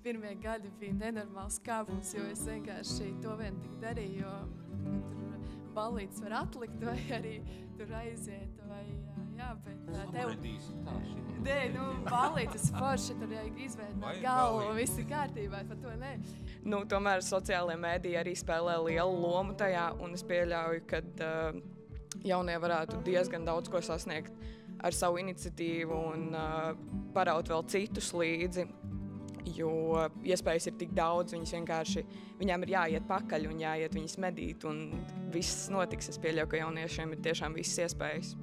pirmie gadi bija nenormāls kāpums, jo es vienkārši to vien tik darīju, jo tur ballītes var atlikt vai arī tur aiziet vai, jā, bet tev... Nē, ballītes forši, tur jāik izvēdināt galvu, visi kārtībā, par to nē. Tomēr sociālajie mēdīji arī spēlē lielu lomu tajā, un es pieļauju, ka jaunie varētu diezgan daudz ko sasniegt ar savu iniciatīvu un paraut vēl citus līdzi, jo iespējas ir tik daudz, viņām ir jāiet pakaļ un jāiet viņas medīt, un viss notiks. Es pieļauju, ka jauniešiem ir tiešām visas iespējas.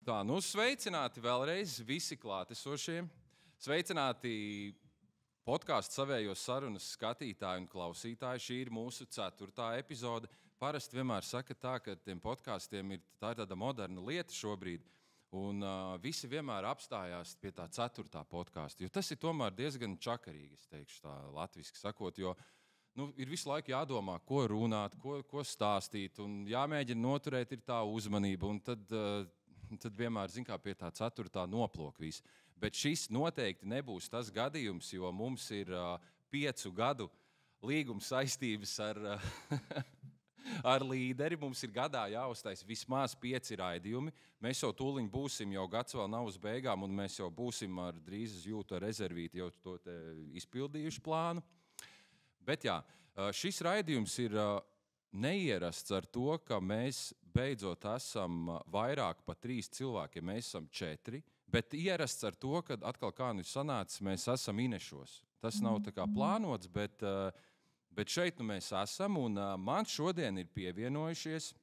Tā, sveicināti vēlreiz visi klātesošie. Sveicināti podkāstu savējos sarunas skatītāji un klausītāji. Šī ir mūsu 4. epizode. Parasti vienmēr saka tā, ka tiem podkāstiem ir tāda moderna lieta šobrīd. Un visi vienmēr apstājās pie tā 4. podkāsta. Jo tas ir tomēr diezgan čakarīgi, es teikšu tā latviski sakot, jo ir visu laiku jādomā, ko runāt, ko stāstīt. Un jāmēģina noturēt ir tā uzmanība. Un tad vienmēr, kā pie tā 4. noplok viss. Bet šis noteikti nebūs tas gadījums, jo mums ir 5 gadu līguma saistības ar līderi. Mums ir gadā jāuztais vismaz 5 raidījumi. Mēs jau tūliņ būsim, jau gads vēl nav uz beigām, un mēs jau būsim drīz jūtu rezervīti jau to izpildījuši plānu. Bet jā, šis raidījums ir neierasts ar to, ka mēs beidzot esam vairāk par 3 cilvēkiem, mēs esam 4, bet ierasts ar to, ka atkal kā sanācis, mēs esam Inešos. Tas nav tā kā plānots, bet šeit mēs esam, un man šodien ir pievienojušies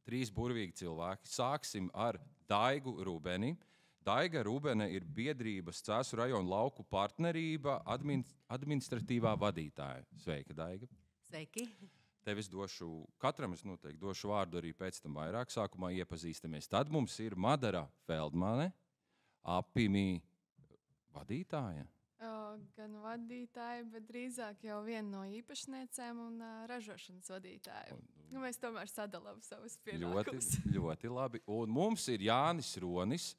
3 burvīgi cilvēki. Sāksim ar Daigu Rubeni. Daiga Rubene ir biedrības Cēsu rajona lauku partnerība administratīvā vadītāja. Sveika, Daiga. Sveiki. Tev es katram es noteikti došu vārdu arī pēc tam vairāk. Sākumā iepazīstamies. Tad mums ir Madara Feldmane, Apimi vadītāja. Gan vadītāja, bet drīzāk jau viena no īpašniecēm un ražošanas vadītāja. Mēs tomēr sadalām savus pienākumus. Ļoti labi. Un mums ir Jānis Ronis,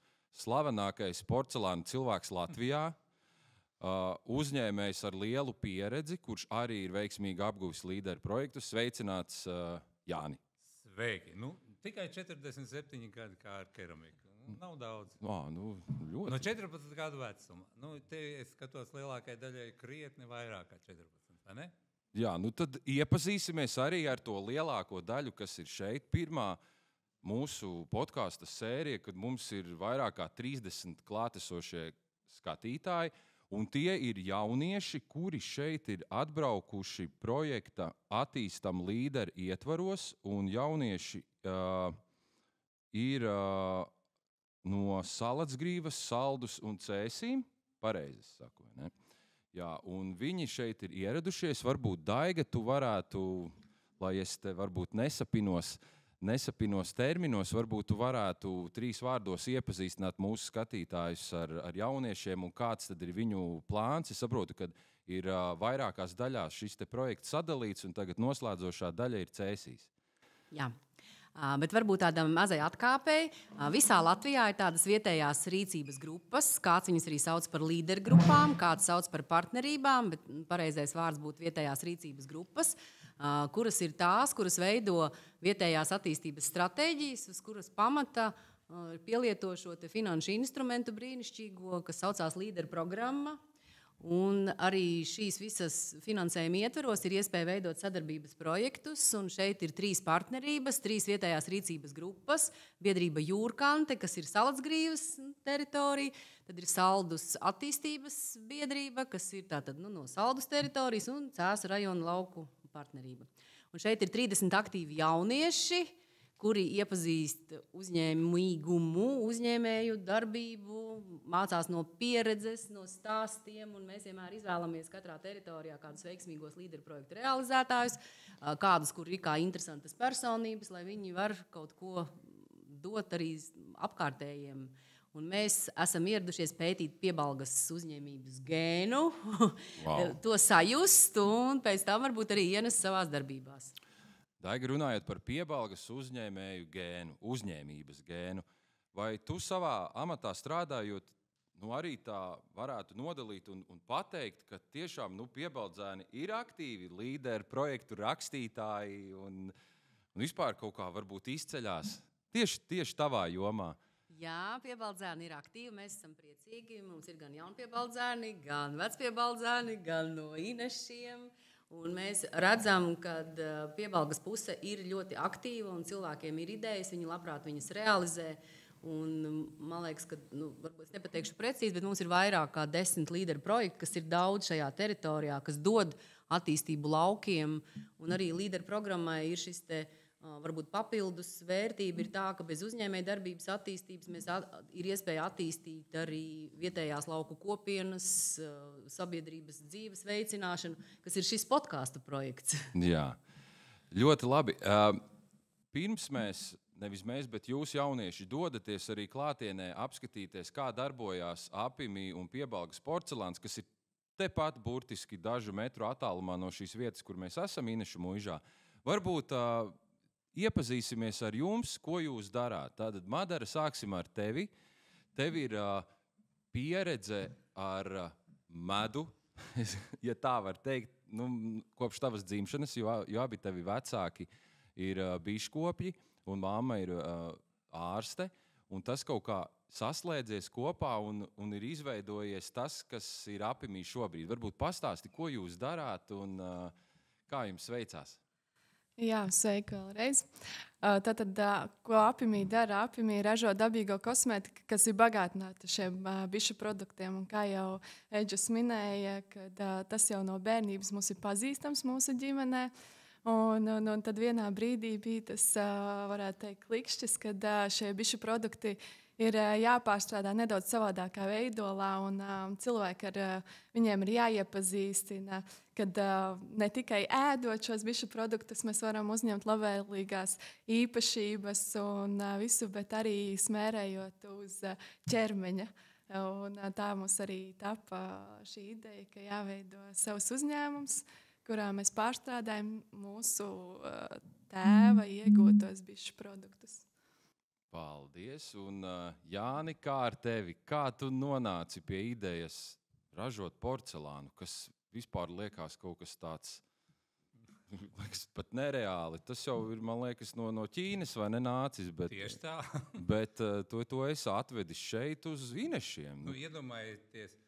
slavenākais porcelāna cilvēks Latvijā. Uzņēmējs ar lielu pieredzi, kurš arī ir veiksmīgi apguvis līderu projektus. Sveicināts, Jāni. Sveiki. Tikai 47 gadi kā ar keramiku. Nav daudz. Ļoti. No 14 gadu vecuma. Te es skatos lielākai daļai krietni vairāk kā 14, vai ne? Jā, tad iepazīsimies arī ar to lielāko daļu, kas ir šeit. Pirmā mūsu podkāsta sērija, kad mums ir vairāk kā 30 klātesošie skatītāji. Un tie ir jaunieši, kuri šeit ir atbraukuši projekta Attīstam līderi ietvaros, un jaunieši ir no Salacgrīvas, Saldus un Cēsīm, pareizi saku, ne? Jā, un viņi šeit ir ieradušies. Varbūt, Daiga, tu varētu, lai es te varbūt nesapinos terminos, varbūt tu varētu 3 vārdos iepazīstināt mūsu skatītājus ar jauniešiem un kāds tad ir viņu plāns. Es saprotu, ka ir vairākās daļās šis te projekts sadalīts un tagad noslēdzošā daļa ir Cēsīs. Jā, bet varbūt tādam mazai atkāpēji. Visā Latvijā ir tādas vietējās rīcības grupas, kāds viņas arī sauc par līdergrupām, kāds sauc par partnerībām, bet pareizais vārds būtu vietējās rīcības grupas, kuras ir tās, kuras veido vietējās attīstības stratēģijas, uz kuras pamata pielieto šo te finanšu instrumentu brīnišķīgo, kas saucās līderu programma. Un arī šīs visas finansējuma ietveros ir iespēja veidot sadarbības projektus, un šeit ir 3 partnerības, 3 vietējās rīcības grupas. Biedrība Jūrkante, kas ir Salacgrīvas teritorija, tad ir Saldus attīstības biedrība, kas ir tātad no Saldus teritorijas, un Cēsu rajona lauku partnerība. Un šeit ir 30 aktīvi jaunieši, kuri iepazīst uzņēmīgumu, uzņēmēju darbību, mācās no pieredzes, no stāstiem, un mēs vienmēr izvēlamies katrā teritorijā kādus veiksmīgos līderu projektu realizētājus, kādus, kur ir kā interesantas personības, lai viņi var kaut ko dot arī apkārtējiem. Un mēs esam ieradušies pētīt Piebalgas uzņēmības gēnu, to sajust, un pēc tam varbūt arī ienest savās darbībās. Daiga, runājot par Piebalgas uzņēmēju gēnu, uzņēmības gēnu, vai tu savā amatā strādājot, arī tā varētu nodalīt un pateikt, ka tiešām piebaldzēni ir aktīvi līderi, projektu rakstītāji un vispār kaut kā varbūt izceļās tieši tavā jomā? Jā, piebaldzēni ir aktīvi, mēs esam priecīgi. Mums ir gan jaunpiebaldzēni, gan vecpiebaldzēni, gan no Inešiem. Un mēs redzam, ka Piebalgas puse ir ļoti aktīva un cilvēkiem ir idejas, viņi labprāt viņas realizē. Un, man liekas, ka, varbūt es nepateikšu precīzi, bet mums ir vairāk kā 10 līderu projekti, kas ir daudz šajā teritorijā, kas dod attīstību laukiem. Un arī līderu programmai ir šis varbūt papildus vērtība ir tā, ka bez uzņēmēja darbības attīstības mēs ir iespēja attīstīt arī vietējās lauku kopienas, sabiedrības dzīves veicināšanu, kas ir šis podkāstu projekts. Jā, ļoti labi. Pirms nevis mēs, bet jūs jaunieši dodaties arī klātienē apskatīties, kā darbojās Apimī un Piebalgas porcelāns, kas ir tepat burtiski dažu metru attālumā no šīs vietas, kur mēs esam Inešu muižā. Varbūt iepazīsimies ar jums, ko jūs darāt. Tātad, Madara, sāksim ar tevi. Tev ir pieredze ar medu, ja tā var teikt, kopš tavas dzimšanas, jo abi tavi vecāki ir biškopji un mamma ir ārste. Un tas kaut kā saslēdzies kopā un ir izveidojies tas, kas ir Apimī šobrīd. Varbūt pastāsti, ko jūs darāt un kā jums veicās? Jā, sveiki vēlreiz. Tātad, ko Apimī dara? Apimī ražo dabīgo kosmētiku, kas ir bagātināta šiem bišu produktiem. Un kā jau Eģis minēja, kad tas jau no bērnības mums ir pazīstams mūsu ģimenē. Un tad vienā brīdī bija tas, varētu teikt, klikšķis, kad šie bišu produkti ir jāpārstrādā nedaudz savādākā veidolā, un cilvēki ar viņiem ir jāiepazīstina, kad ne tikai ēdot šos bišu produktus, mēs varam uzņemt labvēlīgās īpašības un visu, bet arī smērējot uz ķermeņa. Un tā mums arī tapa šī ideja, ka jāveido savs uzņēmums, kurā mēs pārstrādājam mūsu tēva iegūtos bišu produktus. Paldies. Un, Jāni, kā ar tevi? Kā tu nonāci pie idejas ražot porcelānu, kas vispār liekas kaut kas tāds, liekas pat nereāli? Tas jau ir, man liekas, no Ķīnas vai nenācis, bet, tieši tā. Bet to esi atvedis šeit uz Inešiem. Iedomājieties,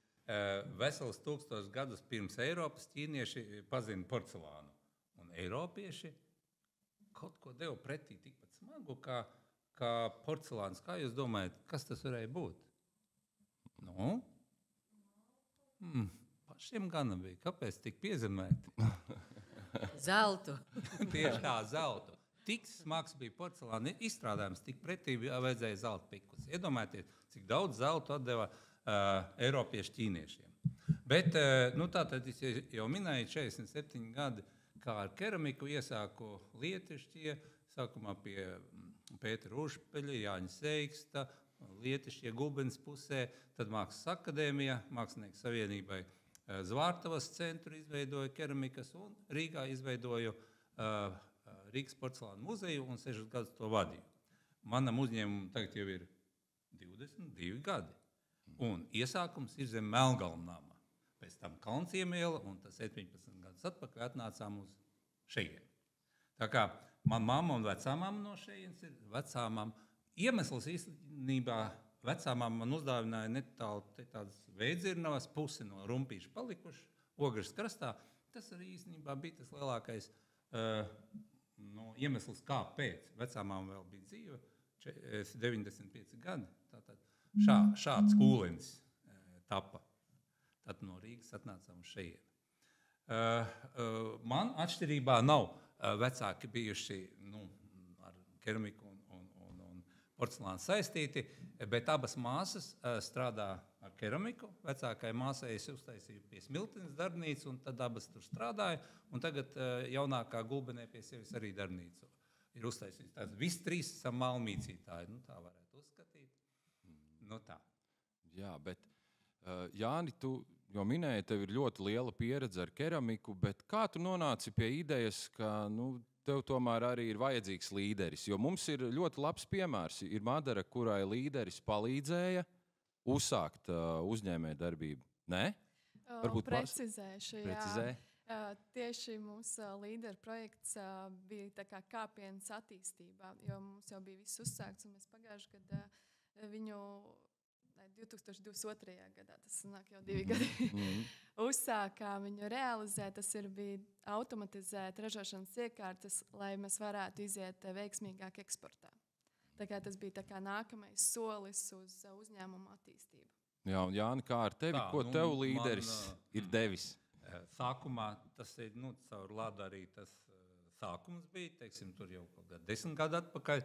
vesels 1000 gadus pirms Eiropas ķīnieši pazina porcelānu. Un eiropieši kaut ko deva pretī tikpat smagu, kā porcelāns. Kā jūs domājat, kas tas varēja būt? Pašiem gana bija. Kāpēc tik piezemēti? Zeltu. Tieši tā, zeltu. Tik smags bija porcelāna izstrādājums, tik pretī vajadzēja zelta pikus. Iedomājieties, cik daudz zeltu atdeva eiropiešu ķīniešiem. Bet, tātad es jau minēju 47 gadi, kā ar keramiku iesāku Lietišķie, sākumā pie Pētera Užpeļa, Jāņa Seiksta, Lietišķie Gulbens pusē, tad Mākslas akadēmija, Mākslinieku savienībai Zvārtavas centru izveidoja keramikas un Rīgā izveidoju Rīgas porcelāna muzeju un 6 gadus to vadīju. Manam uzņēmumam tagad jau ir 22 gadi. Un iesākums ir zem Melngalnama. Pēc tam Kalnciemiela un tas 17 gadus atpakaļ atnācām uz šejienu. Tā kā man mamma un vecāmām no šejienes ir vecāmām. Iemesls īstenībā vecāmām man uzdāvināja netālu tādas Veidzirnavas pusi no Rumpīša palikuši, Ogres krastā. Tas arī īstenībā bija tas lielākais iemesls, kāpēc. Vecāmām vēl bija dzīve, 95 gadi. Tātad šāds kūlenis tapa. Tad no Rīgas atnācām uz šejienu. Man atšķirībā nav vecāki bijuši ar keramiku porcelāna saistīti, bet abas māsas strādā ar keramiku. Vecākai māsai es uztaisīju pie Smiltenes darbnīcu, un tad abas tur strādāja. Un tagad jaunākā Gulbenē pie sevis arī darbnīcu ir uztaisījis. Tāds visi trīs esam malmīcītāji. Tā varētu uzskatīt. Tā. Jā, bet Jāni, tu jau minēji, tev ir ļoti liela pieredze ar keramiku, bet kā tu nonāci pie idejas, ka tev tomēr arī ir vajadzīgs līderis? Jo mums ir ļoti labs piemērs. Ir Madara, kurai līderis palīdzēja uzsākt uzņēmējdarbību. Nē? Varbūt precizēšu, jā. Tieši mūsu līderu projekts bija tā kā kāpienas attīstībā, jo mums jau bija viss uzsākts, un mēs pagājuši gadu viņu 2022. gadā, tas sanāk jau 2 gadi, uzsākām viņu realizēt. Tas bija automatizēt ražošanas iekārtas, lai mēs varētu iziet veiksmīgāk eksportā. Tā kā tas bija tā kā nākamais solis uz uzņēmumu attīstību. Jā, un Jāni, kā ar tevi, ko tev līderis ir devis? Sākumā tas ir, caur Ladu arī tas sākums bija, teiksim, tur jau 10 gadu atpakaļ,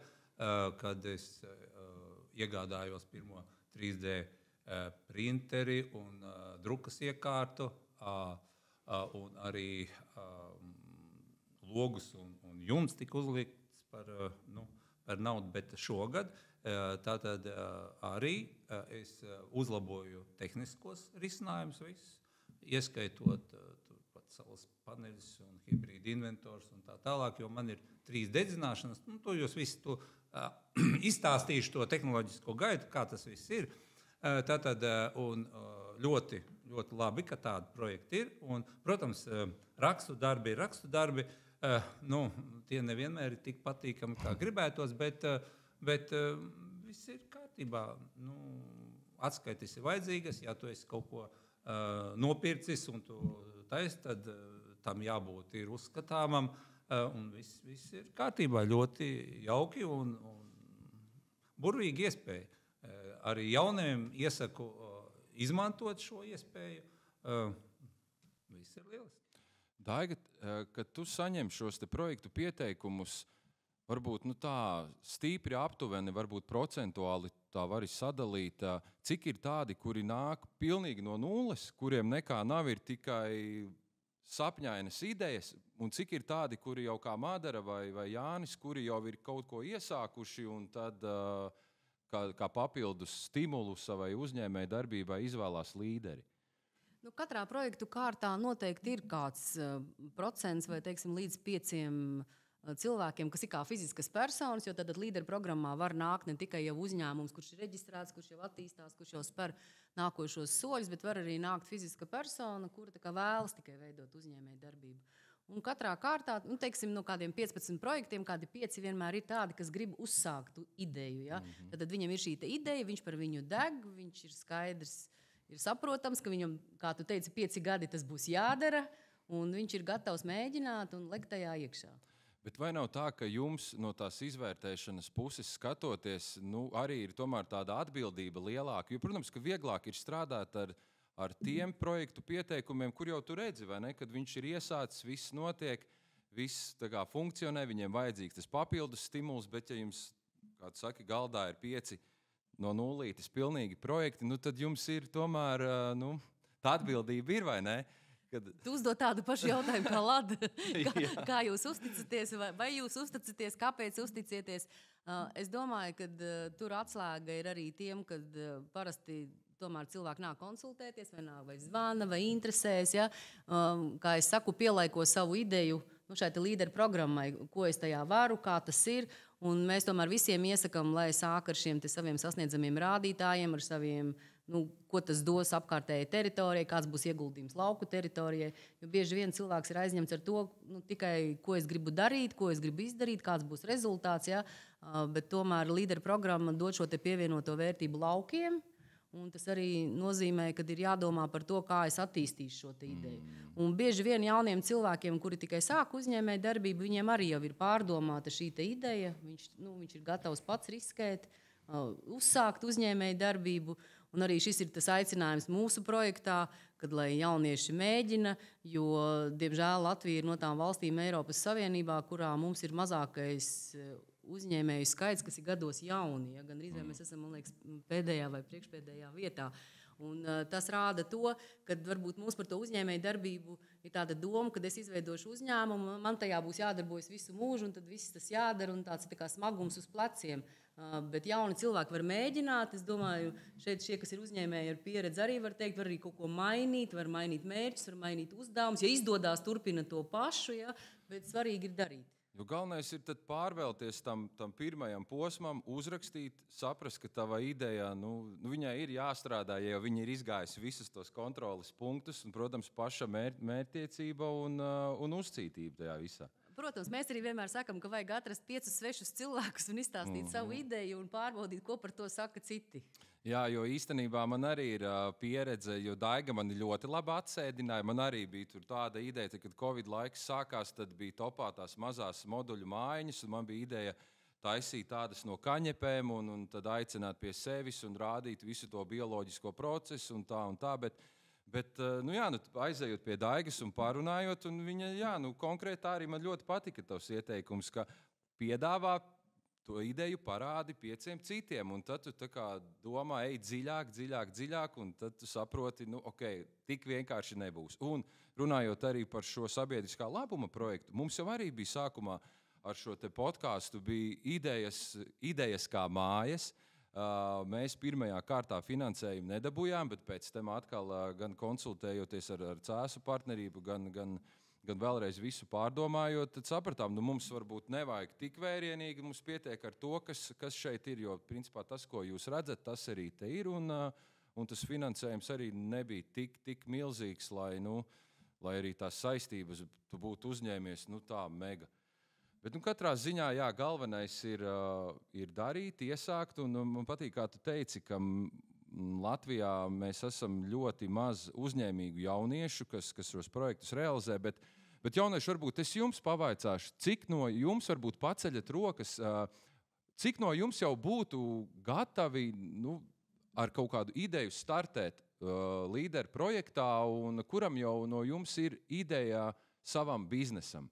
kad es iegādājos pirmo 3D printeri un drukas iekārtu, un arī logus un jumts tika uzlikts par naudu, bet šogad tātad arī es uzlaboju tehniskos risinājumus visus, ieskaitot pat saules paneļus un hibrīdu inventors un tā tālāk, jo man ir 3 dedzināšanas. To jūs visi izstāstīšu to tehnoloģisko gaitu, kā tas viss ir. Tātad, un ļoti, ļoti labi, ka tādi projekti ir. Un, protams, rakstu darbi ir rakstu darbi. Tie nevienmēr ir tik patīkami, kā gribētos, bet viss ir kārtībā. Atskaites ir vajadzīgas, ja tu esi kaut ko nopircis un tu taisi, tad tam jābūt ir uzskatāmam, un viss ir kārtībā. Ļoti jauki un burvīgi iespēja. Arī jauniem iesaku izmantot šo iespēju. Viss ir lieliski. Daiga, kad tu saņem šos te projektu pieteikumus, varbūt tā stīpri aptuveni, varbūt procentuāli tā var sadalīt, cik ir tādi, kuri nāk pilnīgi no nulles, kuriem nekā nav, ir tikai sapņainas idejas, un cik ir tādi, kuri jau kā Madara vai Jānis, kuri jau ir kaut ko iesākuši un tad kā papildus stimulu savai uzņēmēju darbībai izvēlās līderi? Katrā projektu kārtā noteikti ir kāds procents vai, teiksim, līdz 5 cilvēkiem, kas ir kā fiziskas personas, jo tad līderu programmā var nākt ne tikai jau uzņēmums, kurš ir reģistrēts, kurš jau attīstās, kurš jau spēr nākošos soļus, bet var arī nākt fiziska persona, kura tā kā vēlas tikai veidot uzņēmēju darbību. Un katrā kārtā, teiksim, no kādiem 15 projektiem, kādi 5 vienmēr ir tādi, kas grib uzsākt ideju. Ja? Tad viņam ir šī ideja, viņš par viņu deg, viņš ir skaidrs, ir saprotams, ka viņam, kā tu teici, 5 gadi tas būs jādara, un viņš ir gatavs mēģināt un lekt tajā iekšā. Bet vai nav tā, ka jums no tās izvērtēšanas puses skatoties, arī ir tomēr tāda atbildība lielāka? Jo, protams, ka vieglāk ir strādāt ar tiem projektu pieteikumiem, kur jau tu redzi, vai ne? Kad viņš ir iesācis, viss notiek, viss funkcionē, viņiem vajadzīgs tas papildus stimuls, bet ja jums, kā tu saki, galdā ir 5 no nulītes pilnīgi projekti, tad jums ir tomēr, tā atbildība ir, vai ne? Tu uzdod tādu pašu jautājumu kā Lada. Kā jūs uzticaties, vai jūs uzticaties, kāpēc uzticieties? Es domāju, ka tur atslēga ir arī tiem, kad parasti tomēr cilvēki nāk konsultēties, vai zvana, vai interesēs. Ja? Kā es saku, pielaiko savu ideju šai līderu programmai, ko es tajā varu, kā tas ir. Un mēs tomēr visiem iesakām, lai sāk ar šiem saviem sasniedzamiem rādītājiem, ar saviem, ko tas dos apkārtējai teritorijai, kāds būs ieguldījums lauku teritorijai. Jo bieži vien cilvēks ir aizņemts ar to, tikai ko es gribu darīt, ko es gribu izdarīt, kāds būs rezultāts. Ja? Bet tomēr līderu programma dod šo pievienoto vērtību laukiem. Un tas arī nozīmē, ka ir jādomā par to, kā es attīstīšu šo ideju. Un bieži vien jauniem cilvēkiem, kuri tikai sāk uzņēmēju darbību, viņiem arī jau ir pārdomāta šī ideja. Viņš ir gatavs pats riskēt, uzsākt uzņēmēju darbību. Un arī šis ir tas aicinājums mūsu projektā, kad lai jaunieši mēģina, jo, diemžēl, Latvija ir no tām valstīm Eiropas Savienībā, kurā mums ir mazākais uzņēmēju skaits, kas ir gados jauni. Ja? Gan arī mēs esam, man liekas, pēdējā vai priekšpēdējā vietā. Un, tas rāda to, ka varbūt mums par to uzņēmēju darbību ir tāda doma, ka es izveidošu uzņēmumu, man tajā būs jādarbojas visu mūžu, un tad viss tas jādara, un tāds tā kā smagums uz pleciem. Bet jauni cilvēki var mēģināt. Es domāju, šeit šie, kas ir uzņēmēji ar pieredzi, arī var teikt, var arī kaut ko mainīt, var mainīt mērķus, var mainīt uzdevumus. Ja izdodās, turpina to pašu, ja? Bet svarīgi ir darīt. Jo galvenais ir pārvēlties tam pirmajam posmam, uzrakstīt, saprast, ka tava ideja, viņai ir jāstrādā, ja jau viņa ir izgājusi visus tos kontroles punktus, un, protams, paša mērķtiecība un uzcītība tajā visā. Protams, mēs arī vienmēr sakam, ka vajag atrast 5 svešus cilvēkus un izstāstīt savu ideju un pārbaudīt, ko par to saka citi. Jā, jo īstenībā man arī ir pieredze, jo Daiga mani ļoti labi atsēdināja. Man arī bija tur tāda ideja, kad Covid laiks sākās, tad bija topā tās mazās moduļu mājiņas, un man bija ideja taisīt tādas no kaņepēm un tad aicināt pie sevis un rādīt visu to bioloģisko procesu un tā, bet aizejot pie Daigas un parunājot, un viņa, konkrēti arī man ļoti patika tavs ieteikums, ka piedāvā to ideju parādi 5 citiem, un tad tu tā kā domā, ej dziļāk, un tad tu saproti, tik vienkārši nebūs. Un runājot arī par šo sabiedriskā labuma projektu, mums jau arī bija sākumā ar šo te podcastu bija idejas kā mājas. Mēs pirmajā kārtā finansējumu nedabūjām, bet pēc tam atkal gan konsultējoties ar Cēsu partnerību, gan vēlreiz visu pārdomājot, tad sapratām, mums varbūt nevajag tik vērienīgi, mums pietiek ar to, kas šeit ir, jo principā tas, ko jūs redzat, tas arī te ir, un tas finansējums arī nebija tik milzīgs, lai arī tās saistības tu būtu uzņēmies, tā mega. Bet katrā ziņā, galvenais ir darīt, iesākt, un man patīk, kā tu teici, ka Latvijā mēs esam ļoti maz uzņēmīgu jauniešu, kas šos projektus realizē, bet jaunieši varbūt es jums pavaicāšu, cik no jums varbūt paceļat rokas, cik no jums jau būtu gatavi ar kaut kādu ideju startēt līderu projektā, un kuram jau no jums ir ideja savam biznesam?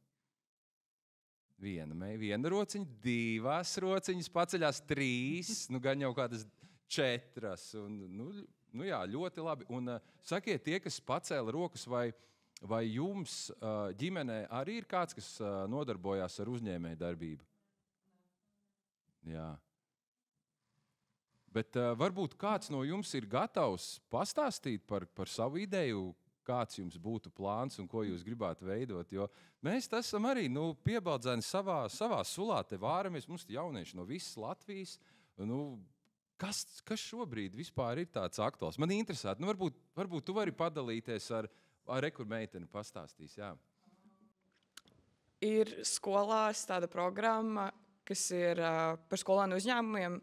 Viena rociņa, 2 rociņas, paceļās 3, gan jau kādas 4. Ļoti labi. Un sakiet, tie, kas pacēla rokas, vai jums ģimenē arī ir kāds, kas nodarbojās ar uzņēmēju darbību? Jā. Bet varbūt kāds no jums ir gatavs pastāstīt par savu ideju, kāds jums būtu plāns un ko jūs gribētu veidot, jo mēs esam arī piebaldzēni savā sulā, te vāramies, mums jaunieši no visas Latvijas, kas šobrīd vispār ir tāds aktuāls? Man interesētu, varbūt tu vari padalīties ar kur meiteni pastāstīs, jā. Ir skolās tāda programma, kas ir par skolēnu uzņēmumiem,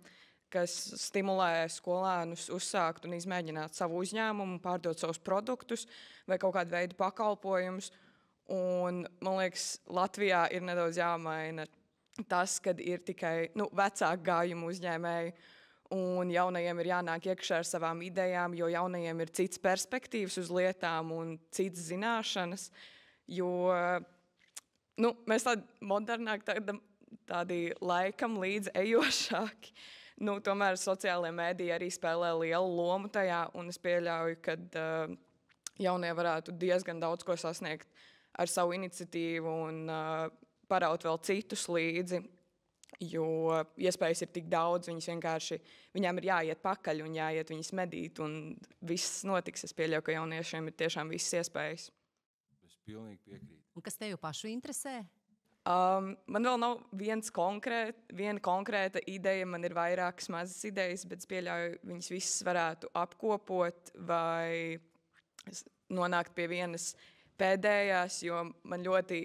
kas stimulē skolēnus uzsākt un izmēģināt savu uzņēmumu, pārdot savus produktus vai kaut kādu veidu pakalpojumus. Un, man liekas, Latvijā ir nedaudz jāmaina tas, kad ir tikai vecāku gājumu uzņēmēji, un jaunajiem ir jānāk iekšā ar savām idejām, jo jaunajiem ir cits perspektīvas uz lietām un cits zināšanas, jo mēs tādi modernāki, tādi laikam līdz ejošāki. Tomēr sociālajie mēdīji arī spēlē lielu lomu tajā, un es pieļauju, ka jaunie varētu diezgan daudz ko sasniegt ar savu iniciatīvu un paraut vēl citus līdzi, jo iespējas ir tik daudz, viņām ir jāiet pakaļ un jāiet viņas medīt, un viss notiks. Es pieļauju, ka jauniešiem ir tiešām visas iespējas. Es pilnīgi piekrītu. Un kas tev pašu interesē? Man vēl nav viena konkrēta ideja, man ir vairākas mazas idejas, bet es pieļauju, viņas visas varētu apkopot vai nonākt pie vienas pēdējās, jo man ļoti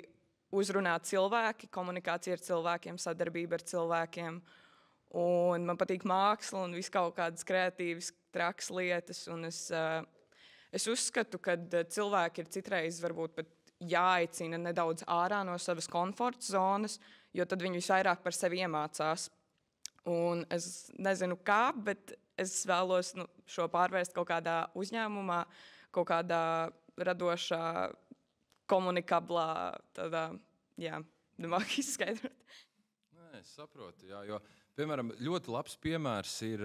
uzrunā cilvēki, komunikācija ar cilvēkiem, sadarbība ar cilvēkiem, un man patīk māksla un viss kaut kādas kreatīvas, trakas lietas, un es uzskatu, ka cilvēki ir citreiz varbūt pat jāaicina nedaudz ārā no savas komforta zonas, jo tad viņi visvairāk par sevi iemācās. Un es nezinu kā, bet es vēlos šo pārvērst kaut kādā uzņēmumā, kaut kādā radošā, komunikablā, tādā, nemāk izskaidrot. Es saprotu, jā, jo, piemēram, ļoti labs piemērs ir,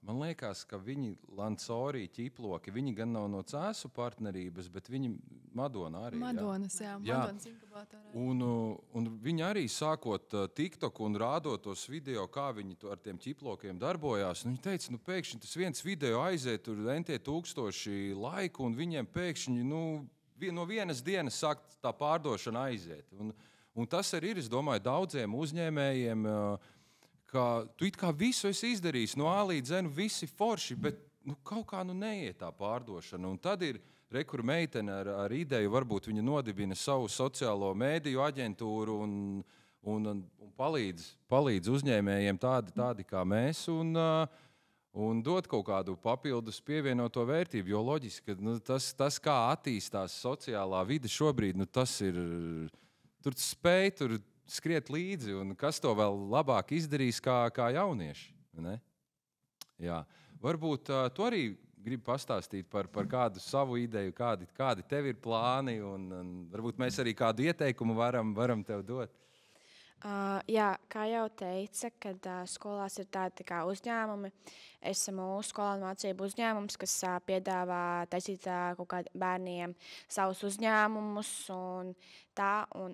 man liekas, ka viņi Lansori ķiploki, viņi gan nav no Cēsu partnerības, bet viņi Madona arī. Madonas, jā. Madonas inkubatorā. Un viņi arī sākot TikTok un rādot tos video, kā viņi ar tiem ķiplokiem darbojās. Viņi teica, pēkšņi tas viens video aiziet, tur entie tūkstoši laiku, un viņiem pēkšņi, no vienas dienas sāk tā pārdošana aiziet. Un tas arī ir, es domāju, daudziem uzņēmējiem, ka tu it kā visu esi izdarījis, no A līdz Z, visi forši, bet kaut kā neiet tā pārdošana. Un tad ir rekur meitene ar ideju, varbūt viņa nodibina savu sociālo mēdīju aģentūru un palīdz uzņēmējiem tādi kā mēs un dot kaut kādu papildus pievienoto vērtību, jo loģiski, ka tas kā attīstās sociālā vide šobrīd, tas ir... Tur spēj skriet līdzi, un kas to vēl labāk izdarīs kā jaunieši. Ne? Jā. Varbūt tu arī gribi pastāstīt par kādu savu ideju, kādi tev ir plāni, un varbūt mēs arī kādu ieteikumu varam tev dot. Jā, kā jau teica, kad skolās ir tādi kā uzņēmumi, esmu skolānu mācību uzņēmums, kas piedāvā taisīt kaut kādiem bērniem savus uzņēmumus un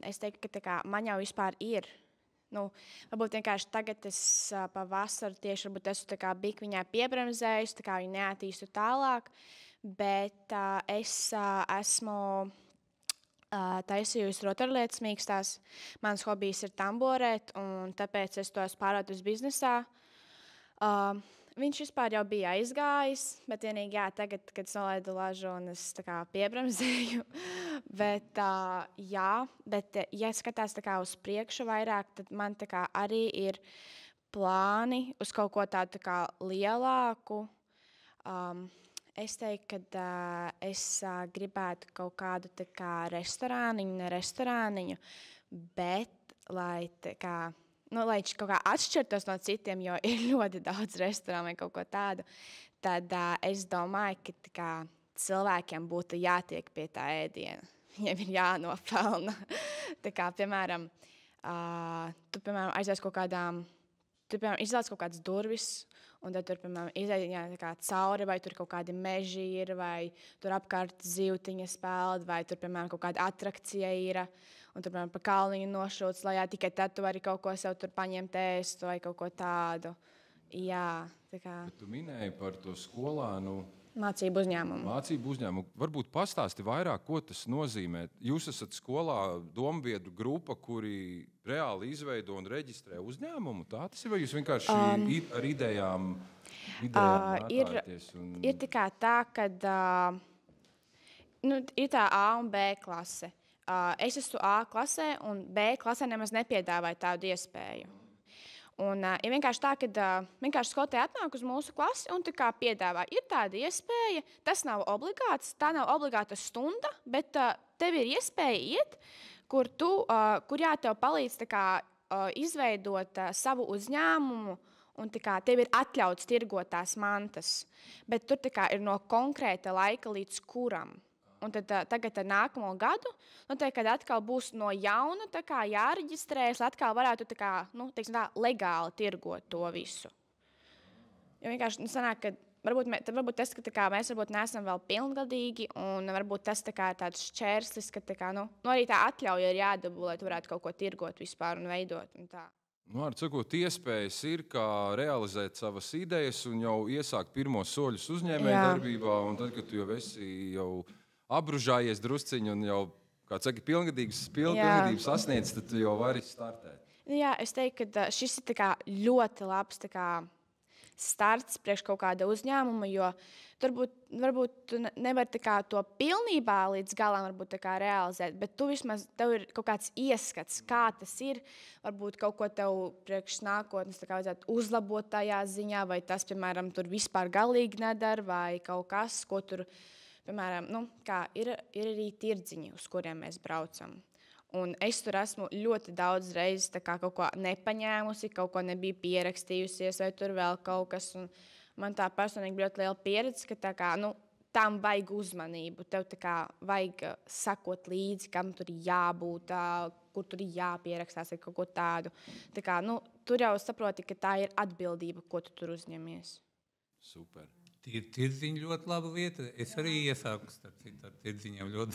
es teiktu, ka man jau vispār ir. Varbūt vienkārši tagad es pavasaru tieši esmu bikviņā piebremzējusi, viņu neattīstu tālāk, bet es esmu taisījusi rotaļlietas mīkstās. Mans hobijs ir tamborēt, un tāpēc es to esmu pārvērtus biznesā. Viņš vispār jau bija aizgājis, bet vienīgi tagad, kad es nolaidu lažu un es piebremzēju. Bet ja skatās uz priekšu vairāk, tad man arī ir plāni uz kaut ko tādu lielāku. Es teiktu, ka es gribētu kaut kādu restorāniņu, bet lai viņš kaut kā atšķirtos no citiem, jo ir ļoti daudz restorānu vai kaut ko tādu, tad es domāju, ka cilvēkiem būtu jātiek pie tā ēdiena. Viņiem ir jānopelna. Piemēram, tu aizies kaut kādām, izvēlies kaut kādas durvis, un tad tur, piemēram, izēj cauri, vai tur kaut kādi meži ir, vai tur apkārt zivtiņas peld, vai tur, piemēram, kaut kāda atrakcija ir, un tur, piemēram, pa kalniņu nošūts lejā, tikai tad tu vari kaut ko sev tur paņemt ēst vai kaut ko tādu. Jā, Bet tu minēji par to skolānu mācību uzņēmumu. Varbūt pastāsti vairāk, ko tas nozīmē. Jūs esat skolā dombiedru grupa, kuri reāli izveido un reģistrē uzņēmumu. Tā tas ir, vai jūs vienkārši ar idejām mētājaties? Ir tikai tā, ka ir tā A un B klase. Es esmu A klasē, un B klasē nemaz nepiedāvāju tādu iespēju. Un ir vienkārši tā, ka vienkārši skolotāji atnāk uz mūsu klasi un piedāvā. Ir tāda iespēja, tas nav obligāts, tā nav obligāta stunda, bet tev ir iespēja iet, kur tev palīdz izveidot savu uzņēmumu, un tev ir atļauts tirgot tās mantas. Bet tur ir no konkrēta laika līdz kuram. Un tad tagad ar nākamo gadu, kad atkal būs no jauna jāreģistrējas, lai atkal varētu legāli tirgot to visu. Jo vienkārši sanāk, ka varbūt tas, ka mēs neesam vēl pilngadīgi, un varbūt tas ir tāds šķērslis, ka arī tā atļauja ir jādabū, lai tu varētu kaut ko tirgot vispār un veidot. Un tā. Sakot, iespējas ir, kā realizēt savas idejas un jau iesākt pirmos soļus uzņēmēju darbībā, un tad, kad tu jau esi apbružājies drusciņu un jau, kā saka, pilngadību sasniedz, tad tu jau vari startēt. Jā, es teiktu, ka šis ir ļoti labs starts priekš kaut kāda uzņēmuma, jo varbūt tu nevari to pilnībā līdz galam realizēt, bet tev ir kaut kāds ieskats, kā tas ir. Varbūt kaut ko tev priekš nākotnes vajadzētu uzlabot tajā ziņā, vai tas, piemēram, tur vispār galīgi nedara, vai kaut kas, ko tur, piemēram, ir arī tirdziņi, uz kuriem mēs braucam. Un es tur esmu ļoti daudz reizes kaut ko nepaņēmusi, kaut ko nebiju pierakstījusies, vai tur vēl kaut kas. Un man tā personīgi ļoti liela pieredze, ka tam vajag uzmanību. Tev vajag sakot līdzi, kam tur jābūt, kur tur ir jāpierakstās vai kaut ko tādu. Tā kā, tur jau saproti, ka tā ir atbildība, ko tu tur uzņemies. Super. Tirdziņi ļoti laba lieta. Es arī iesāku starp citu ar tirdziņiem ļoti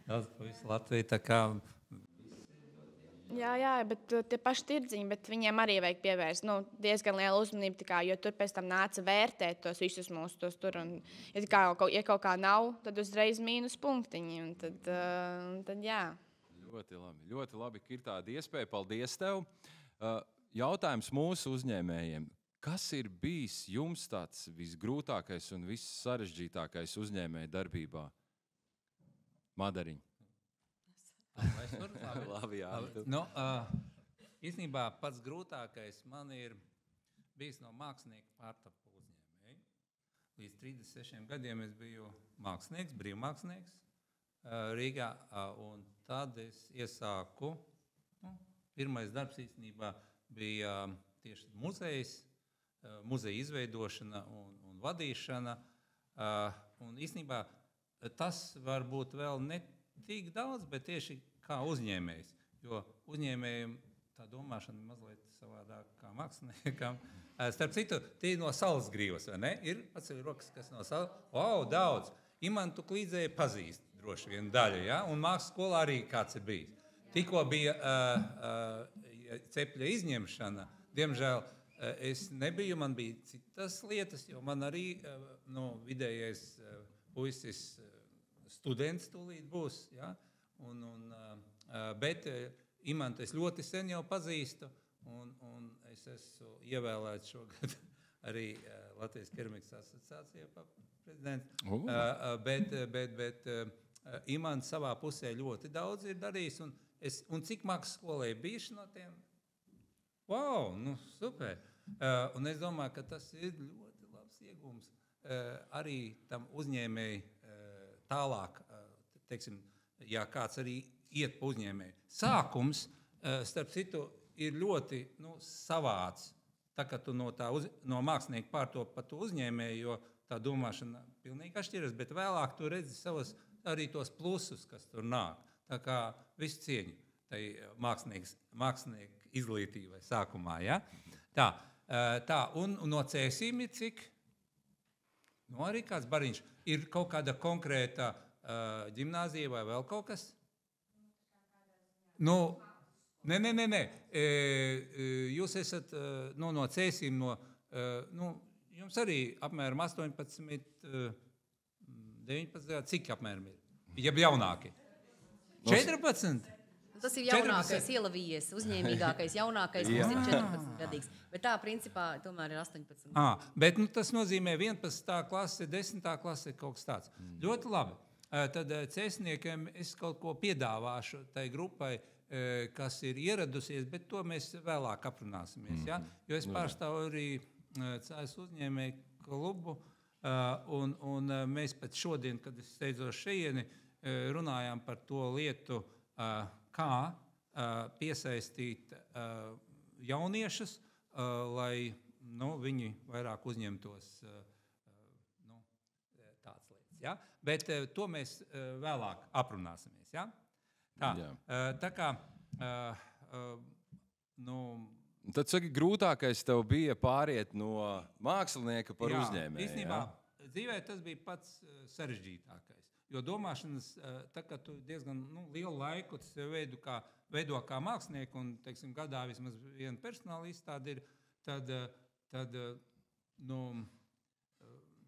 daudz pa visu Latviju. Tā kā Jā, bet tie paši tirdziņi, bet viņiem arī vajag pievērst diezgan lielu uzmanību, jo tur pēc tam nāca vērtēt tos visus mūsu tos tur. Un, ja kaut kā nav, tad uzreiz mīnus punktiņi. Un tad jā. Ļoti labi, ka ir tāda iespēja. Paldies tev. Jautājums mūsu uzņēmējiem. Kas ir bijis jums tāds visgrūtākais un vissarežģītākais uzņēmēja darbībā? Madariņ. Labi, jā. Īstenībā pats grūtākais man ir bijis no mākslinieka pārtapa uzņēmēju. Līdz 36 gadiem es biju mākslinieks, brīvmākslinieks Rīgā, un tad es iesāku, pirmais darbs īstenībā bija tieši muzeja izveidošana un vadīšana, un īstenībā tas var būt vēl ne tik daudz, bet tieši kā uzņēmējs. Jo uzņēmējiem tā domāšana mazliet savādāk kā māksliniekam. Starp citu, tie no salas grīvas, vai ne? Ir paceļ rokas, kas no salas. Daudz. Imantu Klīdzēju pazīst droši vien daļu, ja? Un mākslas skolā arī kāds ir bijis. Tikko bija cepļa izņemšana, diemžēl es nebiju, man bija citas lietas, jo man arī vidējais puisis students tūlīt būs, ja? Bet Imantu es ļoti sen jau pazīstu, un es esmu ievēlēts šogad arī Latvijas keramikas asociācijā prezidents. Bet Imants savā pusē ļoti daudz ir darījis, un cik mākslas skolē bijuši no tiem? Super! Un es domāju, ka tas ir ļoti labs iegūms arī tam uzņēmēji tālāk, teiksim, ja kāds arī iet pa uzņēmēju. Sākums, starp citu, ir ļoti savāds. Tā kā tu no mākslinieka pārtop pa to uzņēmēju, jo tā domāšana pilnīgi atšķiras, bet vēlāk tu redzi savas arī tos plusus, kas tur nāk. Tā kā visu cieņu tai mākslinieku izglītībai sākumā. Ja? Tā, un no cēsīm ir cik? Arī kāds bariņš. Ir kaut kāda konkrēta ģimnāzija vai vēl kaut kas? Nē. Jūs esat no cēsīm, jums arī apmēram 18, 19 gadi, cik apmēram ir? Jeb jaunāki? 14? Tas ir jaunākais, ielavījies, uzņēmīgākais, jaunākais, mums ir 14 gadīgs. Bet tā, principā, tomēr ir 18. Bet tas nozīmē 11. klase, 10. klase, kaut kas tāds. Ļoti labi. Tad cēsniekiem es kaut ko piedāvāšu tai grupai, kas ir ieradusies, bet to mēs vēlāk aprunāsimies. Ja? Jo es pārstāvu arī CS uzņēmēju klubu, un mēs pat šodien, kad es steidzos šeieni, runājām par to lietu, kā piesaistīt jauniešus, lai viņi vairāk uzņemtos tādas lietas. Ja? Bet to mēs vēlāk aprunāsimies. Ja? Tā kā... Tad saki, grūtākais tev bija pāriet no mākslinieka par uzņēmēju. Īstenībā dzīvē tas bija pats sarežģītākais. Jo domāšanas, tā kā tu diezgan lielu laiku veido kā mākslinieku, un, teiksim, gadā vismaz viena personāla izstāde ir, tad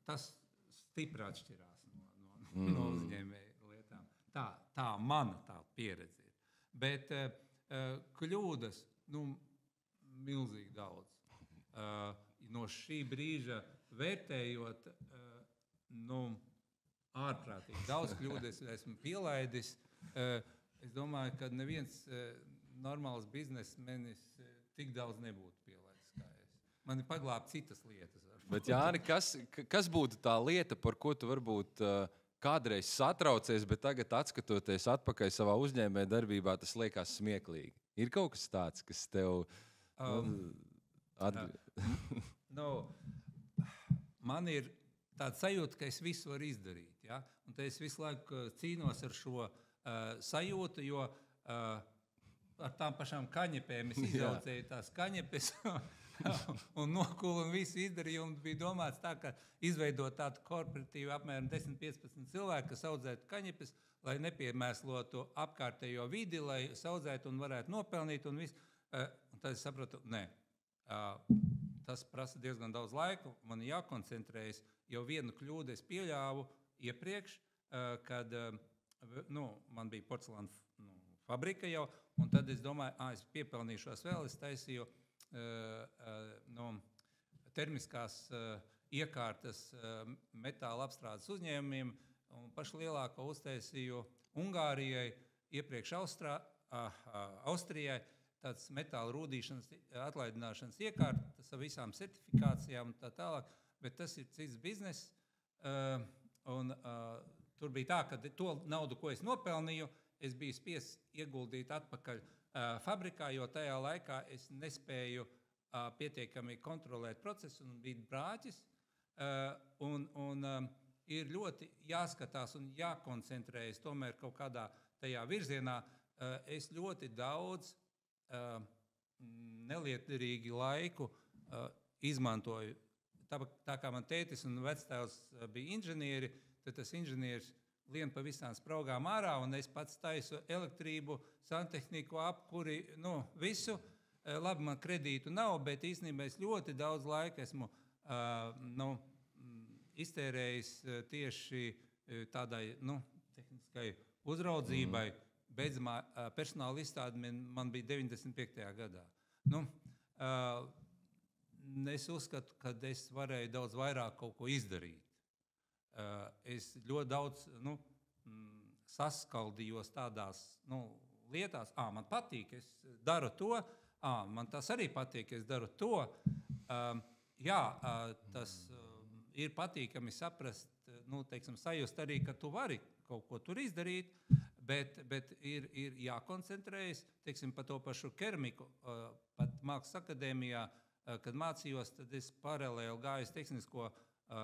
tas stipri atšķirās no uzņēmēju lietām. Tā mana tā pieredze ir. Bet kļūdas, milzīgi daudz. No šī brīža vērtējot, ārprātīgi daudz kļūdas esmu pielaidis. Es domāju, ka neviens normāls biznesmenis tik daudz nebūtu pielaidis kā es. Mani paglāb citas lietas. Bet, Jāni, kas būtu tā lieta, par ko tu varbūt kādreiz satraucies, bet tagad atskatoties atpakaļ savā uzņēmē darbībā, tas liekas smieklīgi? Ir kaut kas tāds, kas tev... Man ir tāda sajūta, ka es visu varu izdarīt. Ja? Un es visu laiku cīnos ar šo sajūtu, jo ar tām pašām kaņepēm. Es izaudzēju tās kaņepes un nokulu un visu izdarījumu. Bija domāts tā, ka izveidot tādu korporatīvu apmēram 10-15 cilvēku, kas audzētu kaņepes, lai nepiemēslotu apkārtējo vidi, lai audzētu un varētu nopelnīt un visu. Un tad es sapratu, nē, tas prasa diezgan daudz laika, man jākoncentrējas, jo vienu kļūdu es pieļāvu iepriekš, kad man bija porcelāna fabrika jau, un tad es domāju, es piepelnīšos vēl, es taisīju termiskās iekārtas metāla apstrādes uzņēmumiem, un pašu lielāko uztaisīju Ungārijai, iepriekš Austrijai, tāds metāla rūdīšanas, atlaidināšanas iekārtas ar visām certifikācijām un tā tālāk, bet tas ir cits biznes. Tur bija tā, ka to naudu, ko es nopelnīju, es biju spiests ieguldīt atpakaļ fabrikā, jo tajā laikā es nespēju pietiekami kontrolēt procesu un bija brāķis. Ir ļoti jāskatās un jākoncentrējas tomēr kaut kādā tajā virzienā. Es ļoti daudz nelietderīgi laiku izmantoju. Tā kā man tētis un vectēvs bija inženieri, tad tas inženieris lien pa visām spraugām ārā, un es pats taisu elektrību, santehniku, apkuri, visu. Labi, man kredītu nav, bet īstenībā es ļoti daudz laika esmu iztērējis tieši tādai tehniskai uzraudzībai. Beidzamā personāla izstāde man bija 95. gadā. Es uzskatu, ka es varēju daudz vairāk kaut ko izdarīt. Es ļoti daudz saskaldījos tādās lietās. Man patīk, es daru to. Man tas arī patīk, es daru to. Tas ir patīkami saprast, sajust arī, ka tu vari kaut ko tur izdarīt, bet ir jākoncentrējas, par to pašu keramiku. Pat Mākslas akadēmijā, kad mācījos, tad es paralēli gāju uz tehnisko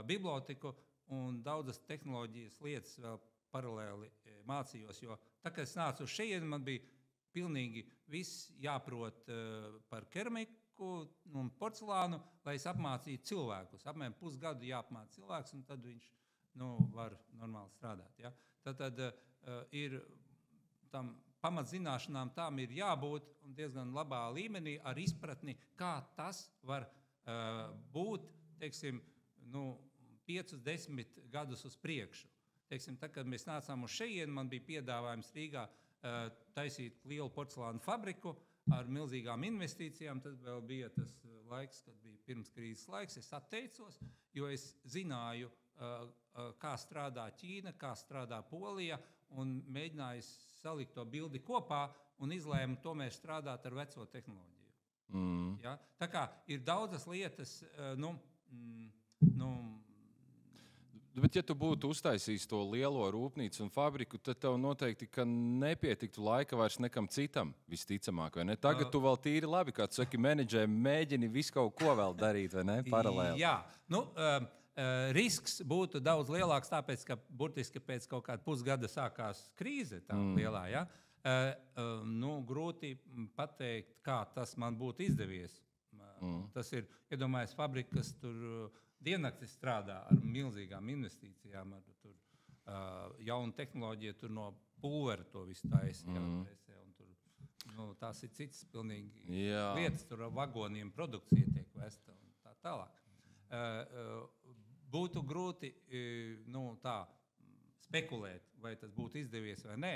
biblioteku un daudzas tehnoloģijas lietas vēl paralēli mācījos. Jo tā, kad es nācu uz šejieni, man bija pilnīgi viss jāprot par keramiku un porcelānu, lai es apmācītu cilvēkus. Apmēram pusgadu jāapmāca cilvēks, un tad viņš var normāli strādāt. Ja? Tad ir tam pamatzināšanām tām ir jābūt diezgan labā līmenī ar izpratni, kā tas var būt, 5-10 gadus uz priekšu. Tā, kad mēs nācām uz šejieni, man bija piedāvājums Rīgā taisīt lielu porcelānu fabriku ar milzīgām investīcijām. Tad vēl bija tas laiks, kad bija pirms krīzes laiks. Es atteicos, jo es zināju, kā strādā Ķīna, kā strādā Polija, un mēģināju salikt to bildi kopā un izlēmu tomēr strādāt ar veco tehnoloģiju. Ja? Tā kā ir daudzas lietas, Bet, ja tu būtu uztaisījis to lielo rūpnīcu un fabriku, tad tev noteikti nepietiktu laika vairs nekam citam, visticamāk, vai ne? Tagad tu vēl tīri labi, kā tu saki, menedžē, mēģini visu kaut ko vēl darīt, vai ne? Paralēli. Jā, risks būtu daudz lielāks, tāpēc, ka burtiski pēc kaut kāda pusgada sākās krīze tā lielā, ja? Grūti pateikt, kā tas man būtu izdevies. Tas ir, iedomājies, fabrikas tur diennakti strādā ar milzīgām investīcijām, ar jaunu tehnoloģiju, tur no pulvera to visu taisa. Tās ir citas pilnīgi lietas, tur ar vagoniem produkcija tiek vesta un tā tālāk. Būtu grūti spekulēt, vai tas būtu izdevies vai nē.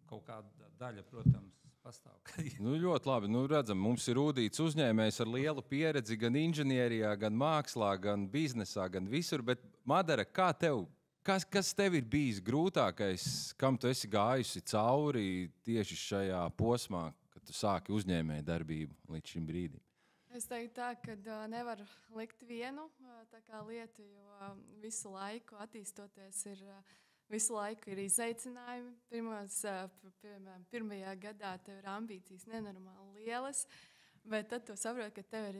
Kaut kāda daļa, protams, pastāv. Ļoti labi. Redzam, mums ir Rūdīts uzņēmējs ar lielu pieredzi gan inženierijā, gan mākslā, gan biznesā, gan visur. Bet, Madara, kas tev ir bijis grūtākais, kam tu esi gājusi cauri tieši šajā posmā, kad tu sāki uzņēmēju darbību līdz šim brīdim? Es teiktu tā, ka nevar likt vienu lietu, jo visu laiku attīstoties visu laiku ir izaicinājumi. Pirmajā gadā tev ir ambīcijas nenormāli lielas. Bet tad tu saproti, ka tev ir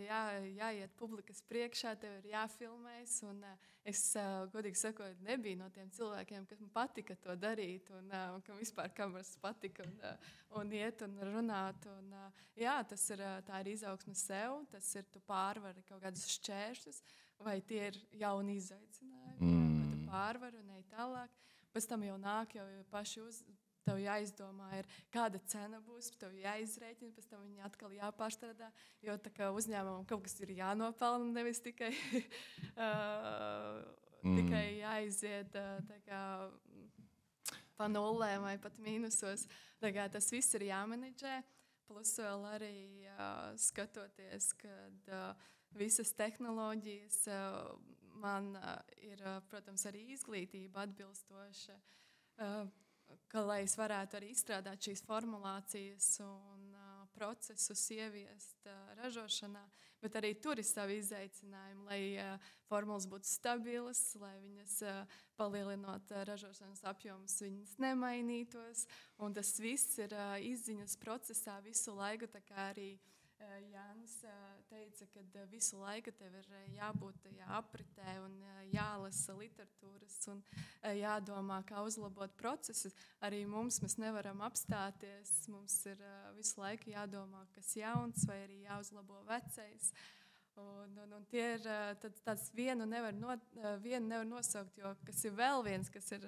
jāiet publikas priekšā, tev ir jāfilmēs. Es, godīgi sakot, nebiju no tiem cilvēkiem, kas man patika to darīt, un kam vispār kameras patika un iet un runāt. Tā ir izaugsme sev, tas ir tu pārvari kaut kādus šķēršļus, vai tie ir jauni izaicinājumi, vai tu pārvari un ej tālāk. Pēc tam jau nāk jau paši tev jāizdomā, kāda cena būs, tev jāizrēķina, pēc tam viņi atkal jāpārstrādā, jo tā kā uzņēmumam kaut kas ir jānopelna, nevis tikai, tikai jāiziet tā kā pa nullēm vai pat mīnusos. Tā kā tas viss ir jāmenedžē, plus vēl arī skatoties, kad visas tehnoloģijas man ir, protams, arī izglītība atbilstoša, lai es varētu arī izstrādāt šīs formulācijas un procesus ieviest ražošanā, bet arī tur ir savi izaicinājumi, lai formulas būtu stabilas, lai viņas palielinot ražošanas apjomus, viņas nemainītos, un tas viss ir izziņas procesā visu laiku, tā kā arī Jānis teica, ka visu laiku tev ir jābūt tajā apritē un jālasa literatūras un jādomā, kā uzlabot procesus. Arī mēs nevaram apstāties, mums ir visu laiku jādomā, kas jauns vai arī jāuzlabo vecais. Un tie ir tāds vienu nevar nosaukt, jo kas ir vēl viens, kas ir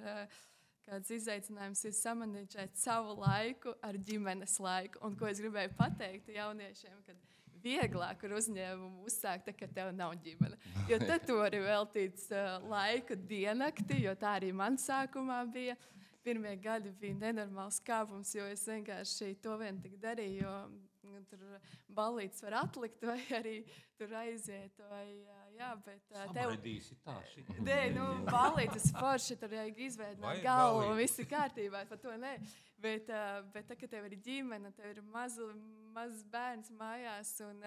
kāds izaicinājums ir samanedžēt savu laiku ar ģimenes laiku. Un ko es gribēju pateikt jauniešiem, kad vieglāk ir uzņēmumu uzsākt, kad tev nav ģimene. Jo tad tu vari veltīt laiku diennakti, jo tā arī man sākumā bija. Pirmie gadi bija nenormāls kāpums, jo es vienkārši to vien tik darīju, jo tur ballītes var atlikt vai arī tur aiziet. Samaidīsi tā, šitā. Ballītes forši, tur vajag izveidot galvu un viss ir kārtībā, par to ne. Bet tā, ka tev ir ģimene, tev ir mazs bērns mājās un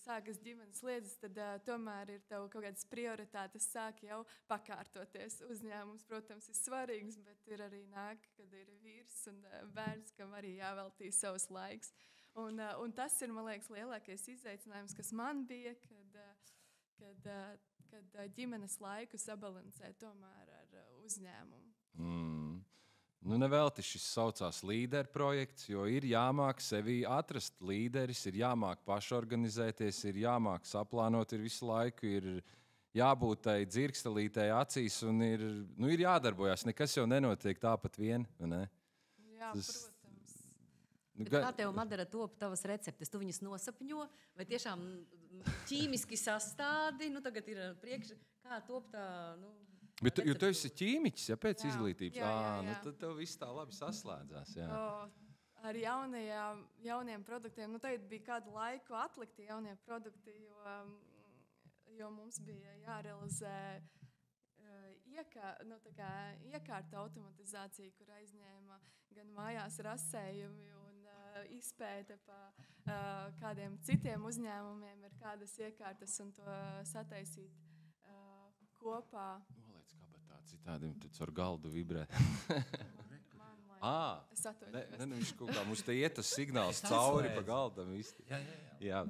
sākas ģimenes lietas, tad tomēr ir tev kaut kādas prioritātes sāk jau pakārtoties. Uzņēmums, protams, ir svarīgs, bet ir arī nāk, kad ir vīrs un bērns, kam arī jāveltī savs laiks. Un tas ir, man liekas, lielākais izaicinājums, kas man bija, kad ģimenes laiku sabalansē tomēr ar uzņēmumu. Nevelti šis saucās līderu projekts, jo ir jāmāk sevi atrast līderis, ir jāmāk pašorganizēties, ir jāmāk saplānot, ir visu laiku, ir jābūt tai dzirkstelītei acīs un ir jādarbojas. Nekas jau nenotiek tāpat vien, ne? Jā, protams. Kā tev, Madara, top tavas receptes? Tu viņas nosapņo vai tiešām ķīmiski sastādi? Tagad ir priekš, kā top tā... Bet jo tu esi ķīmiķis, ja pēc izglītības? Jā. Tad tev viss tā labi saslēdzās, jā. Ar jauniem produktiem, tagad bija kādu laiku atlikti jaunie produkti, jo mums bija jārealizē iekārta automatizācija, kur aizņēma gan mājās rasējumi un izpēte pa kādiem citiem uzņēmumiem ir kādas iekārtas un to sataisīt kopā. Noliec kabatā, citādi tu caur galdu vibrē. Es atvainojos. Viņš kaut kā mums te iet tas signāls cauri pa galdam. Jā,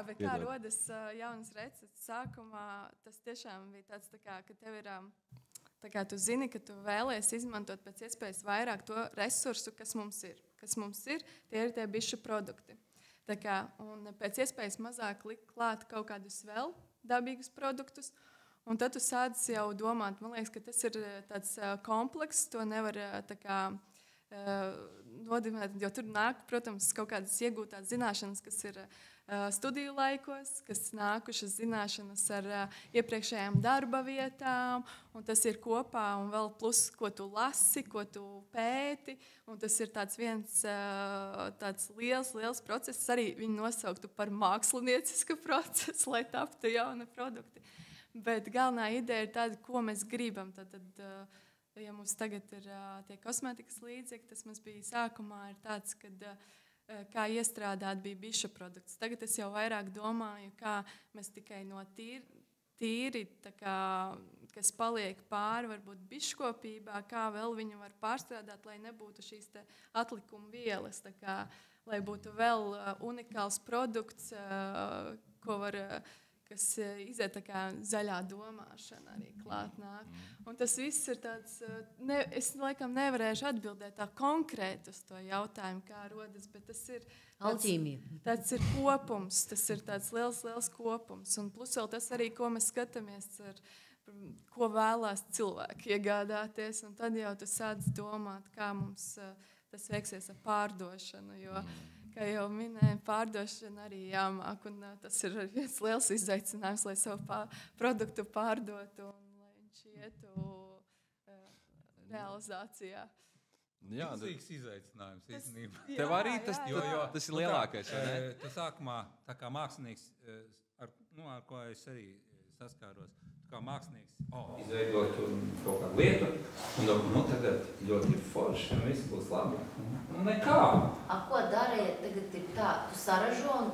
bet kā rodas jaunas receptes sākumā, tas tiešām bija tāds, ka tev ir, tu zini, ka tu vēlies izmantot pēc iespējas vairāk to resursu, kas mums ir. Kas mums ir, tie ir tie bišu produkti. Un pēc iespējas mazāk likt klāt kaut kādus vēl dabīgus produktus, un tad tu sāc jau domāt, man liekas, ka tas ir tāds komplekss, to nevar nodimēt, jo tur nāk, protams, kaut kādas iegūtās zināšanas, kas ir studiju laikos, kas nākušas zināšanas ar iepriekšējām darba vietām, un tas ir kopā, un vēl plus, ko tu lasi, ko tu pēti, un tas ir tāds viens tāds liels process, arī viņi nosauktu par māksliniecisku procesu, lai taptu jauni produkti. Bet galvenā ideja ir tāda, ko mēs gribam. Tad, ja mums tagad ir tie kosmētikas līdzekļi, tas mums bija sākumā ir tāds, kad kā iestrādāt bija bišu produkts. Tagad es jau vairāk domāju, kā mēs tikai no tīri kas paliek pāri, varbūt biškopībā, kā vēl viņu var pārstrādāt, lai nebūtu šīs atlikuma vielas, lai būtu vēl unikāls produkts, ko var kas iziet tā kā zaļā domāšana arī klāt nāk. Un tas viss ir tāds, es laikam nevarēšu atbildēt tā konkrēti uz to jautājumu, kā rodas, bet tas ir tāds ir kopums, tas ir tāds liels kopums. Un plus vēl tas arī, ko mēs skatāmies, ko vēlās cilvēki iegādāties, un tad jau tu sāc domāt, kā mums tas veiksies ar pārdošanu, jo kā jau minēju, pārdošana arī jāmāk, un tas ir viens liels izaicinājums, lai savu produktu pārdotu un lai viņš ietu realizācijā. Jā, tas ir izaicinājums īstenībā. Tev arī tas ir lielākais, vai ne? Tu sākumā, tā kā mākslinieks, ar ko es arī saskāros, kā mākslinieks, izveidot kaut kādu lietu, un tagad ļoti forši, un viss būs labi. Nekā. Ko darīja? Tagad ir tā, tu saražo, un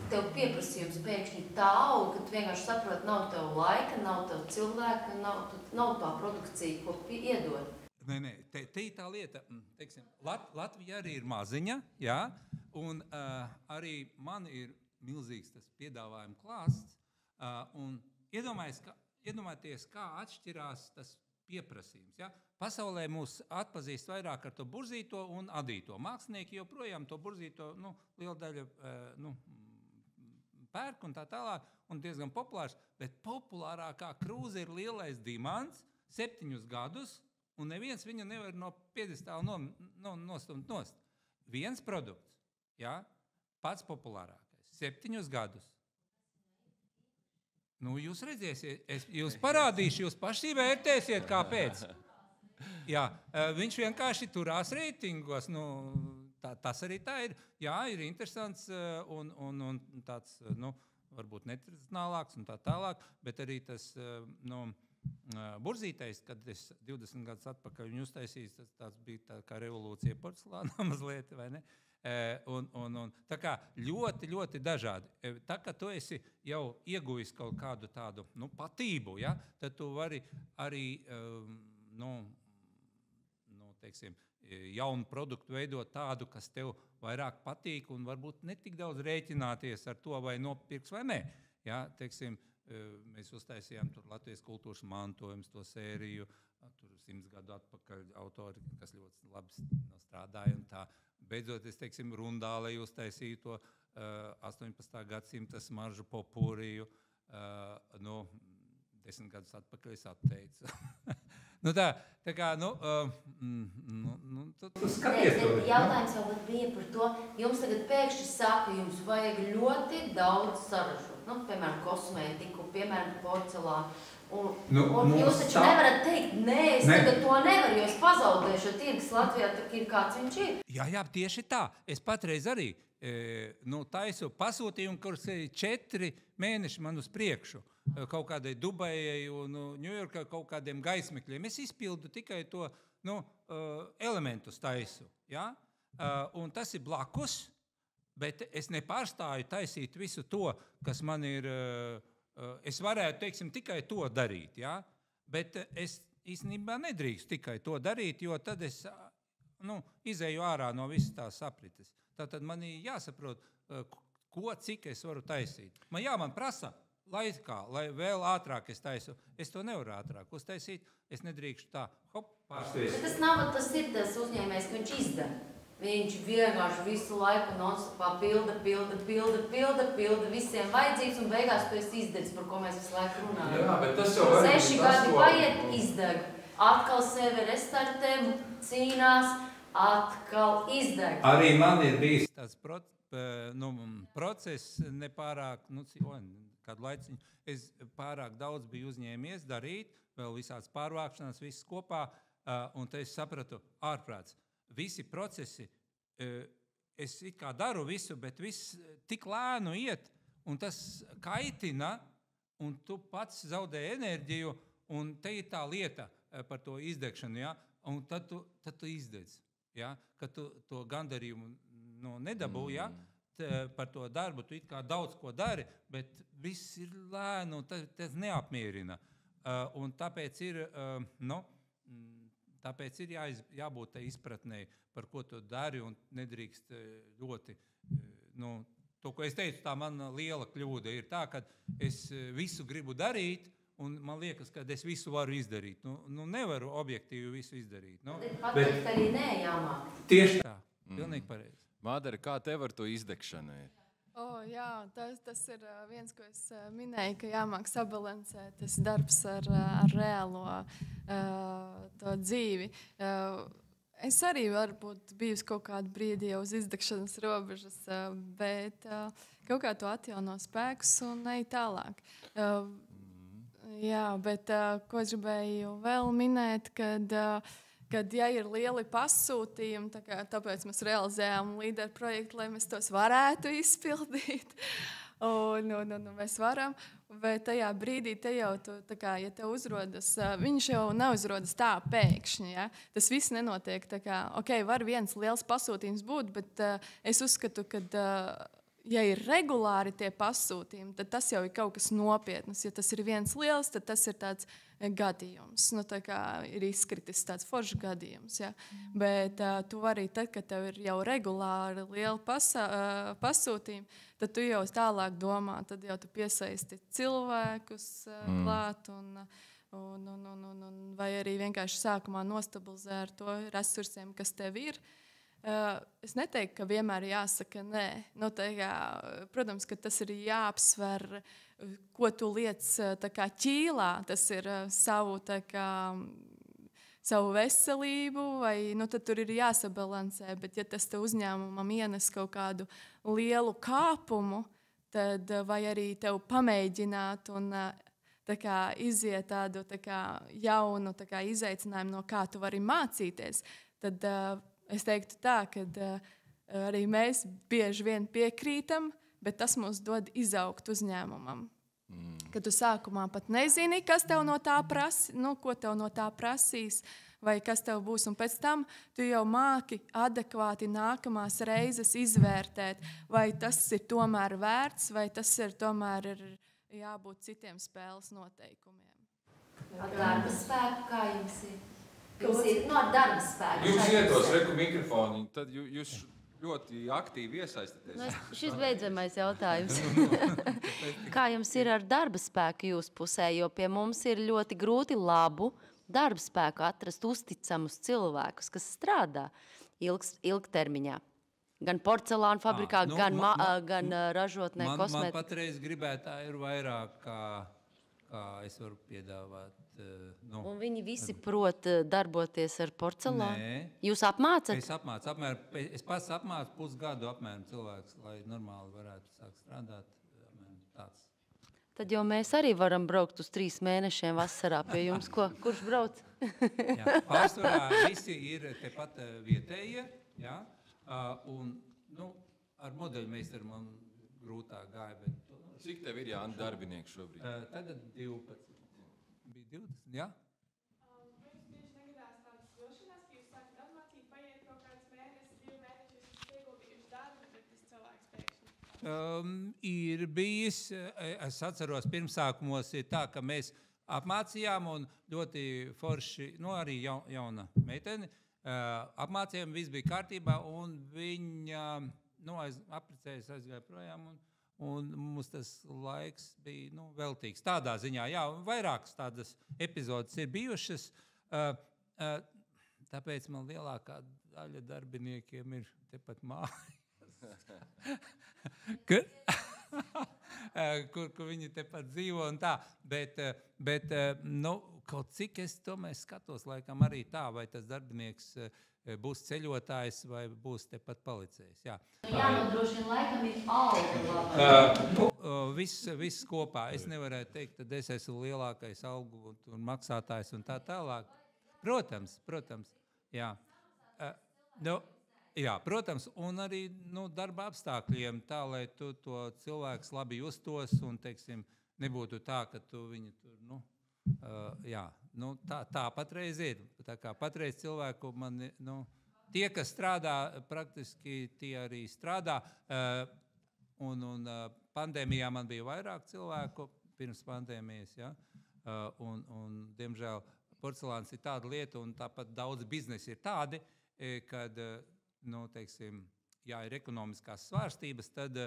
tev pieprasījums pēkšņi tā aug, ka tu vienkārši saproti, nav tev laika, nav tev cilvēka, nav tā produkcija, ko iedod. Nē, te ir tā lieta, teiksim, Latvija arī ir maziņa, jā, un arī man ir milzīgs tas piedāvājuma klāsts, un iedomājieties, kā atšķirās tas pieprasījums. Ja? Pasaulē mūs atpazīst vairāk ar to burzīto un adīto. Mākslinieki joprojām to burzīto liela daļa pērk un tā tālāk, un diezgan populārs, bet populārākā krūze ir lielais dimants, 7 gadus, un neviens viņu nevar no piedestāla nostumt nost. Viens produkts, ja? Pats populārākais, 7 gadus. Jūs redzēsiet, jūs parādīšu, jūs paši vērtēsiet, kāpēc. Jā, viņš vienkārši turās reitingos. Tas arī tā ir. Jā, ir interesants un tāds, varbūt netradicionālāks un tā tālāk, bet arī tas burzītais, kad es 20 gadus atpakaļ viņu uztaisīju, tāds bija tā kā revolūcija porcelānā mazliet, vai ne? Un tā kā ļoti dažādi. Tā kā tu esi jau iegujis kaut kādu tādu patību, ja, tad tu vari arī teiksim, jaunu produktu veidot tādu, kas tev vairāk patīk un varbūt netik daudz rēķināties ar to, vai nopirks vai nē. Ja, teiksim, mēs uztaisījām tur Latvijas kultūras mantojums, to sēriju, tur 100 gadu atpakaļ autori, kas ļoti labi strādāja un tā. Beidzot, es teiksim, Rundālei uztaisīju to 18. gadsimta smaržu popūriju, 10 gadus atpakaļ es atteicu. tā kā, tu skaties to. Jautājums jau bija par to, jums tagad pēkšņi saka, jums vajag ļoti daudz saražot. Piemēram, kosmētiku, piemēram, porcelānu. Un jūs taču nevarat teikt, nē, es tagad to nevaru, jo es pazaudēšu, jo tirgus Latvijā ir kāds viņš ir. Jā, tieši tā. Es patreiz arī taisu pasūtījumu, kurš ir 4 mēneši man uz priekšu. Kaut kādai Dubajai un Ņujorkai kaut kādiem gaismekļiem. Es izpildu tikai to elementus taisu. Ja? Un tas ir blakus, bet es nepārstāju taisīt visu to, kas man ir... Es varētu, teiksim, tikai to darīt, ja? Bet es īstenībā nedrīkstu tikai to darīt, jo tad es izēju ārā no visas tās aprites. Tātad man ir jāsaprot, cik es varu taisīt. Man prasa laikā, lai vēl ātrāk es taisu. Es to nevaru ātrāk uztaisīt, es nedrīkstu tā, pārstāvēt. Bet tas ir tas uzņēmējs, ka viņš izdara. Viņš vienkārši visu laiku non-stopā pilda visiem vajadzīgs, un beigās tu esi izdegts, par ko mēs visu laiku runājam. Jā, bet tas jau var 6 gadi paiet, izdeg. Atkal sevi restartē, cīnās, atkal izdeg. Arī man ir bijis tāds process nepārāk, kādu laiciņu. Es pārāk daudz biju uzņēmies darīt, vēl visāds pārvākšanās, viss kopā, un te es sapratu ārprāts. Visi procesi, es it kā daru visu, bet viss tik lēnu iet, un tas kaitina, un tu pats zaudē enerģiju, un te ir tā lieta par to izdegšanu, ja? Un tad tu izdedz, ja? Kad tu to gandarījumu nedabū, ja? Par to darbu tu it kā daudz ko dari, bet viss ir lēnu, un tas neapmierina. Un tāpēc ir, tāpēc ir jābūt tai izpratnei, par ko tu dari, un nedrīkst ļoti, to, ko es teicu, tā mana liela kļūda ir tā, ka es visu gribu darīt, un man liekas, ka es visu varu izdarīt. Nevaru objektīvi visu izdarīt. Pateikt arī nē, jāmāk. Tieši tā, pilnīgi pareizi. Mādara, kā tev ar to izdegšanu ir? Jā, tas ir viens, ko es minēju, ka jāmāk sabalansēt tas darbs ar reālo to dzīvi. Es arī varbūt bijusi kaut kādu brīdi jau uz izdegšanas robežas, bet kaut kā to atjauno spēkus un ej tālāk. Jā, bet ko es gribēju vēl minēt, kad ja ir lieli pasūtījumi, tāpēc mēs realizējām līderu projektu, lai mēs tos varētu izpildīt. Un mēs varam, bet tajā brīdī te jau, ja te uzrodas, viņš jau neuzrodas tā pēkšņi. Ja? Tas viss nenotiek tā kā, var viens liels pasūtījums būt, bet es uzskatu, ka, ja ir regulāri tie pasūtījumi, tad tas jau ir kaut kas nopietnas. Ja tas ir viens liels, tad tas ir tāds gadījums. Tā kā ir izkritis tāds foršs gadījums. Ja? Bet tu vari tad, kad tev ir jau regulāri lieli pasūtījumi, tad tu jau tālāk domā, tad jau tu piesaisti cilvēkus klāt vai arī vienkārši sākumā nostabilizē ar to resursiem, kas tev ir. Es neteiktu, ka vienmēr jāsaka nē. Protams, ka tas ir jāapsver, ko tu liec ķīlā. Tas ir savu veselību, vai tad tur ir jāsabalansē. Bet ja tas te uzņēmumam ienes kaut kādu lielu kāpumu, tad vai arī tev pamēģināt un iziet tādu jaunu izaicinājumu, no kā tu vari mācīties, tad es teiktu tā, ka arī mēs bieži vien piekrītam, bet tas mums dod izaugt uzņēmumam. Kad tu sākumā pat nezini, kas tev no tā ko tev no tā prasīs, vai kas tev būs, un pēc tam tu jau māki adekvāti nākamās reizes izvērtēt, vai tas ir tomēr vērts, vai tas ir tomēr jābūt citiem spēles noteikumiem. Ar darba spēku kā jums ir? Jums ir ar darba spēku. Jums ietos reku mikrofoni, tad jūs ļoti aktīvi iesaistāties. Šis beidzamais jautājums. Kā jums ir ar darba spēku jūsu pusē? Jo pie mums ir ļoti grūti labu darba spēku atrast uzticamus cilvēkus, kas strādā ilgtermiņā. Gan porcelāna fabrikā, gan ražotnē kosmētikā. Man patreiz gribētā ir vairāk, kā es varu piedāvāt. Un viņi visi prot darboties ar porcelānu? Nē. Jūs apmācat? Es pats apmācu pusgadu apmēram cilvēks, lai normāli varētu sākt strādāt. Tāds. Tad jau mēs arī varam braukt uz 3 mēnešiem vasarā pie jums. Kurš brauc? Jā, pārsvarā visi ir tepat vietējie. Ja? Un ar modeļmeistaru man grūtāk gāja. Bet... Cik tev ir Jāni darbinieki šobrīd? Tagad 12. Bija 20, jā? Mums tieši negadās tādas vilšanās, ka jūs sākat apmācīt, paiet kaut kāds mēnesis, 2 mēneši, jūs esat ieguldījuši darbu, bet tas cilvēks pēkšņi. Ir bijis, es atceros, pirmsākumos ir tā, ka mēs apmācījām un ļoti forši, arī jauna meitene, apmācījām, viss bija kārtībā un viņa apprecējas, aizgāja projām un mums tas laiks bija veltīgs. Tādā ziņā, jā, vairākas tādas epizodes ir bijušas, tāpēc man lielākā daļa darbiniekiem ir tepat mājas, kur viņi tepat dzīvo un tā. Bet kaut cik es tomēr skatos, laikam arī tā, vai tas darbinieks būs ceļotājs vai būs tepat palicējis. Jā, nodrošina laikam ir alga. Viss kopā. Es nevarētu teikt, tad es esmu lielākais algu un maksātājs un tā tālāk. Protams. Jā. Jā, protams, un arī darba apstākļiem tā, lai tu to cilvēks labi justos un, teiksim, nebūtu tā, ka tu viņu tur, jā. Tā patreiz ir. Tā kā patreiz cilvēku tie, kas strādā, praktiski tie arī strādā. Un pandēmijā man bija vairāk cilvēku pirms pandēmijas, ja? Un diemžēl porcelāns ir tāda lieta, un tāpat daudz biznesi ir tādi, kad, teiksim, ja ir ekonomiskās svārstības, tad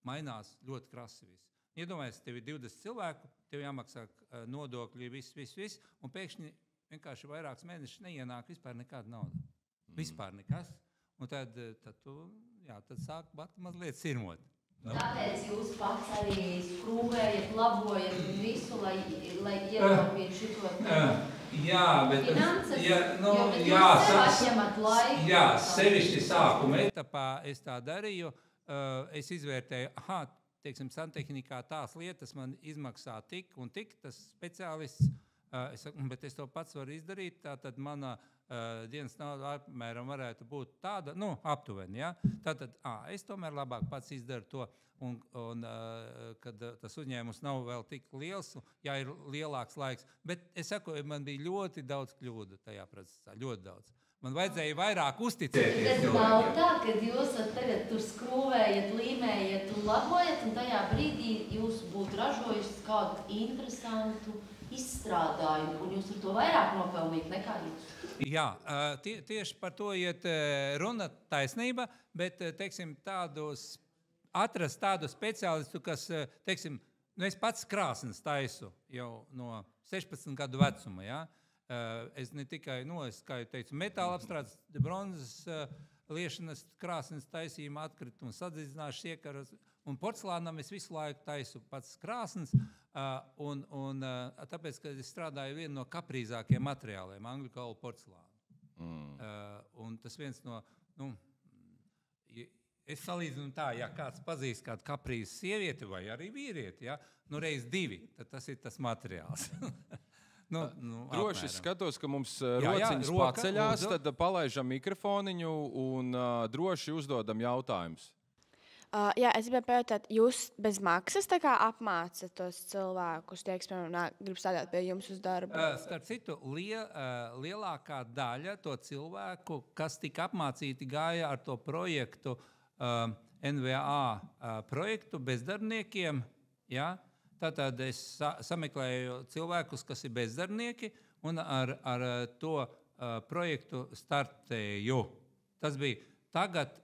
mainās ļoti krasi viss. Iedomājies, tev ir 20 cilvēku, tev jāmaksā nodokļi, viss, un pēkšņi vienkārši vairākus mēnešus neienāk vispār nekāda nauda. Vispār nekas. Un tad sāk mazliet sirmot. Tāpēc jūs pats arī skrūvējat, labojat visu, lai ietaupītu šito finanses, bet jūs sev atņemat laiku. Jā, sevišķi sākuma etapā es tā darīju. Es izvērtēju, teiksim, santehnikā tās lietas man izmaksā tik un tik, tas speciālists, bet es to pats varu izdarīt, tātad mana dienas nauda apmēram varētu būt tāda, aptuveni, ja? Tātad, es tomēr labāk pats izdaru to, un kad tas uzņēmums nav vēl tik liels, ja ir lielāks laiks, bet es saku, man bija ļoti daudz kļūdu tajā procesā, ļoti daudz. Man vajadzēja vairāk uzticēties. Tas nav tā, ka jūs tagad tur skrūvējat, līmējat un labojat, un tajā brīdī jūs būtu ražojuši kādu interesantu izstrādājumu, un jūs ar to vairāk nopelnīt nekā jūs. Jā, tieši par to iet runa taisnība, bet, teiksim, atrast tādu speciālistu, kas, teiksim, es pats krāsnes taisu jau no 16 gadu vecuma, ja? Es ne tikai, kā jau teicu, metāla apstrādes, bronzas liešanas krāsnes taisījumu, atkritumu sadzīdzināšu iekaras, un porcelānam es visu laiku taisu pats krāsnes, un tāpēc, ka es strādāju vienu no kaprīzākiem materiāliem, angļu kaulu porcelānu. Un tas viens no, es salīdzinu tā, ja kāds pazīst kādu kaprīzes sievieti vai arī vīrieti, ja, reiz 2, tad tas ir tas materiāls. Droši es skatos, ka mums rociņas paceļās, tad palaižam mikrofoniņu un droši uzdodam jautājumus. Jā, es gribēju pajautāt, jūs bez maksas tā kā apmācat tos cilvēkus, grib strādāt pie jums uz darbu? Starp citu, lielākā daļa to cilvēku, kas tika apmācīti, gāja ar to projektu, NVA projektu bezdarbniekiem, ja? Tātad es sameklēju cilvēkus, kas ir bezdarbnieki, un ar to projektu startēju. Tas bija tagad,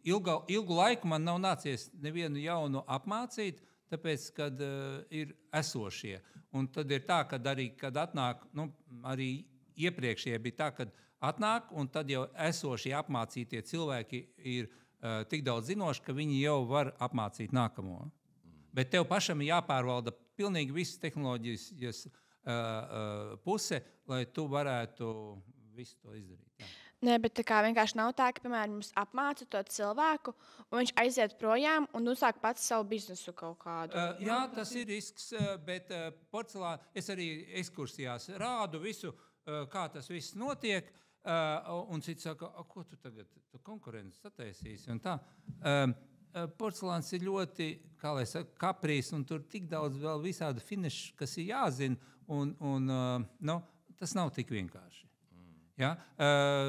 ilgu laiku man nav nācies nevienu jaunu apmācīt, tāpēc, kad ir esošie. Un tad ir tā, kad arī, kad atnāk, arī iepriekšējie bija tā, kad atnāk, un tad jau esošie apmācītie cilvēki ir tik daudz zinoši, ka viņi jau var apmācīt nākamo. Bet tev pašam ir jāpārvalda pilnīgi visas tehnoloģijas puse, lai tu varētu visu to izdarīt. Jā. Nē, bet tā kā vienkārši nav tā, ka, piemēram, mums apmāca to cilvēku, un viņš aiziet projām un uzsāk pats savu biznesu kaut kādu. Jā, tas ir risks, bet porcelāna, es arī ekskursijās rādu visu, kā tas viss notiek, un cits saka, ko tu tagad, tu konkurences sataisīsi, un tā. Porcelāns ir ļoti, kā lai saka, kaprīs, un tur tik daudz vēl visādi finiši, kas ir jāzina, un tas nav tik vienkārši. Ja?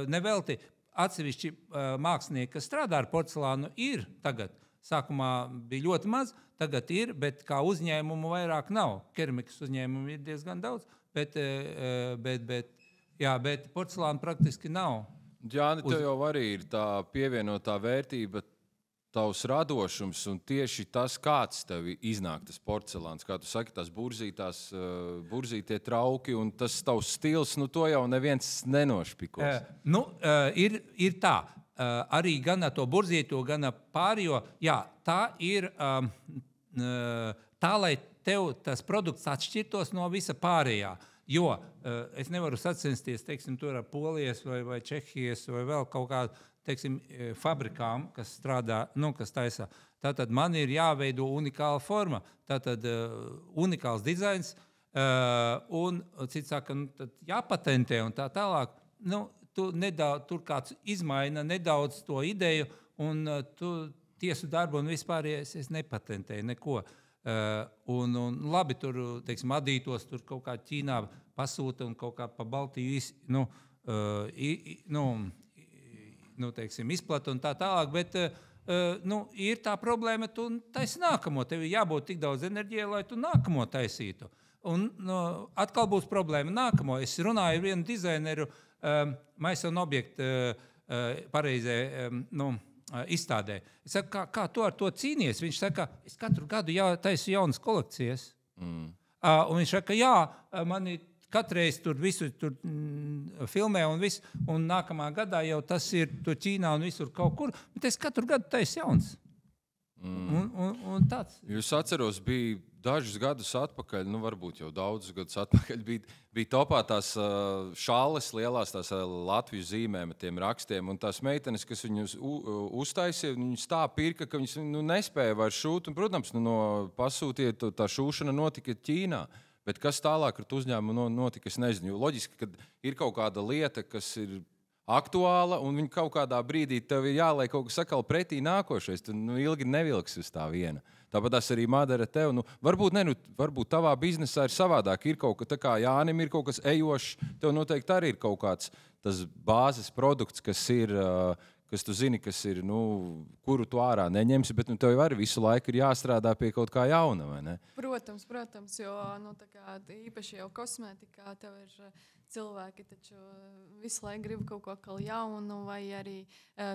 Nevelti atsevišķi mākslinieki, kas strādā ar porcelānu, ir tagad. Sākumā bija ļoti maz, tagad ir, bet kā uzņēmumu vairāk nav. Keramikas uzņēmumu ir diezgan daudz, bet porcelāna praktiski nav. Jāni, tev jau arī ir tā pievienotā vērtība, tavs radošums un tieši tas, kāds tev iznāk tas porcelāns, kā tu saki, tās burzītie trauki un tas tavs stils, to jau neviens nenošpikos. Ir tā, arī gan to burzīto, gan pārējo, jā, tā ir tā, lai tev tas produkts atšķirtos no visa pārējā. Jo es nevaru sacensties, teiksim, tur ar Polijas vai Čehijas vai vēl kaut kādu, teiksim, fabrikām, kas strādā, kas taisa. Tātad man ir jāveido unikāla forma, tātad unikāls dizains, un cits saka, tad jāpatentē un tā tālāk. Tur kāds izmaina nedaudz to ideju, un tu tiesu darbu un vispārējais es nepatentēju neko. Un labi, tur, teiksim, adītos, tur kaut kā Ķīnā pasūta un kaut kā pa Baltiju teiksim, izplata un tā tālāk, bet ir tā problēma, tu taisi nākamo. Tev ir jābūt tik daudz enerģija, lai tu nākamo taisītu. Un atkal būs problēma. Nākamo, es runāju ar vienu dizaineru Maison objektu pareizē izstādē. Es saku, kā tu ar to cīnies? Viņš saka, es katru gadu taisu jaunas kolekcijas. Un viņš saka, jā, mani katreiz tur visu filmē un viss, un nākamā gadā jau tas ir tur Ķīnā un visur kaut kur, bet es katru gadu taisu jaunas. Un tāds. Jūs atceros, bija dažus gadus atpakaļ, varbūt jau daudzus gadus atpakaļ, bija topā tās šāles lielās, tās Latviju zīmēm ar tiem rakstiem, un tās meitenes, kas viņus uztaisīja, viņus tā pirka, ka viņas nespēja vairs šūt, un, protams, pasūtiet, tā šūšana notika Ķīnā. Bet kas tālāk ar uzņēmumu notika, es nezinu. Loģiski, ka ir kaut kāda lieta, kas ir aktuāla, un viņa kaut kādā brīdī tev ir jāliek kaut kas sakal pretī nākošais. Tu ilgi nevilksi uz tā viena. Tāpat arī Madara tev. Varbūt tavā biznesā ir savādāk. Ir kaut kas, tā kā Jānim ir kaut kas ejošs, tev noteikti arī ir kaut kāds tas bāzes produkts, kas ir, kas tu zini, kas ir, kuru tu ārā neņemsi, bet tev arī visu laiku ir jāstrādā pie kaut kā jauna, vai ne? Protams, jo īpaši jau kosmētikā tev ir cilvēki, taču visu laiku grib kaut ko jaunu, vai arī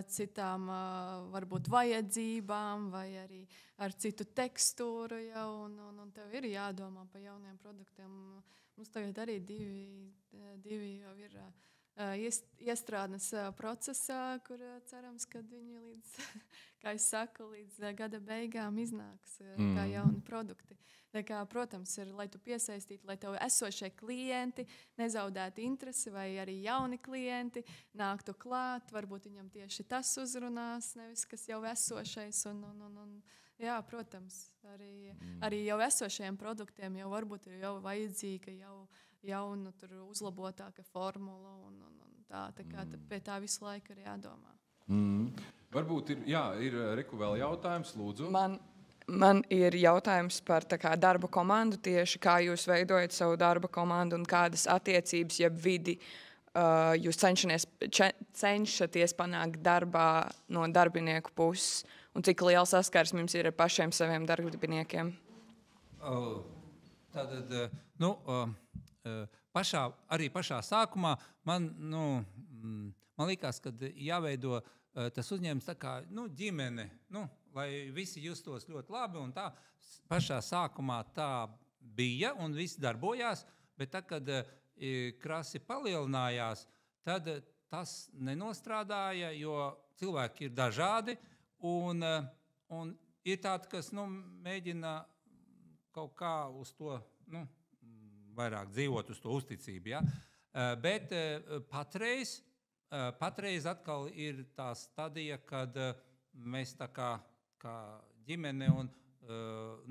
citām varbūt vajadzībām, vai arī ar citu tekstūru jau, un tev ir jādomā par jauniem produktiem. Mums tagad arī divi jau ir iestrādes procesā, kur cerams, ka viņi līdz, kā es saku, līdz gada beigām iznāks kā jauni produkti. Tā kā, protams, ir, lai tu piesaistītu, lai tev esošie klienti nezaudētu interesi, vai arī jauni klienti nāktu klāt, varbūt viņam tieši tas uzrunās, nevis kas jau esošais. Jā, protams, arī jau esošajiem produktiem jau varbūt ir jau vajadzīga jauna uzlabotāka formula, un tā kā pie tā visu laiku ir jādomā. Varbūt ir Riku vēl jautājums, lūdzu. Man ir jautājums par darba komandu, tieši kā jūs veidojat savu darba komandu un kādas attiecības, jeb vidi jūs cenšaties panākt darbā no darbinieku puses, un cik liela saskarsme jums ir ar pašiem saviem darbiniekiem? Tātad, pašā sākumā man likās, ka jāveido tas uzņēmums tā kā ģimene, lai visi justos ļoti labi, un tā pašā sākumā tā bija, un viss darbojās, bet tā, kad krasi palielinājās, tad tas nenostrādāja, jo cilvēki ir dažādi, un ir tādi, kas mēģina kaut kā uz to, vairāk dzīvot uz to uzticību, ja? Bet patreiz atkal ir tā stadija, kad mēs tā kā ģimene un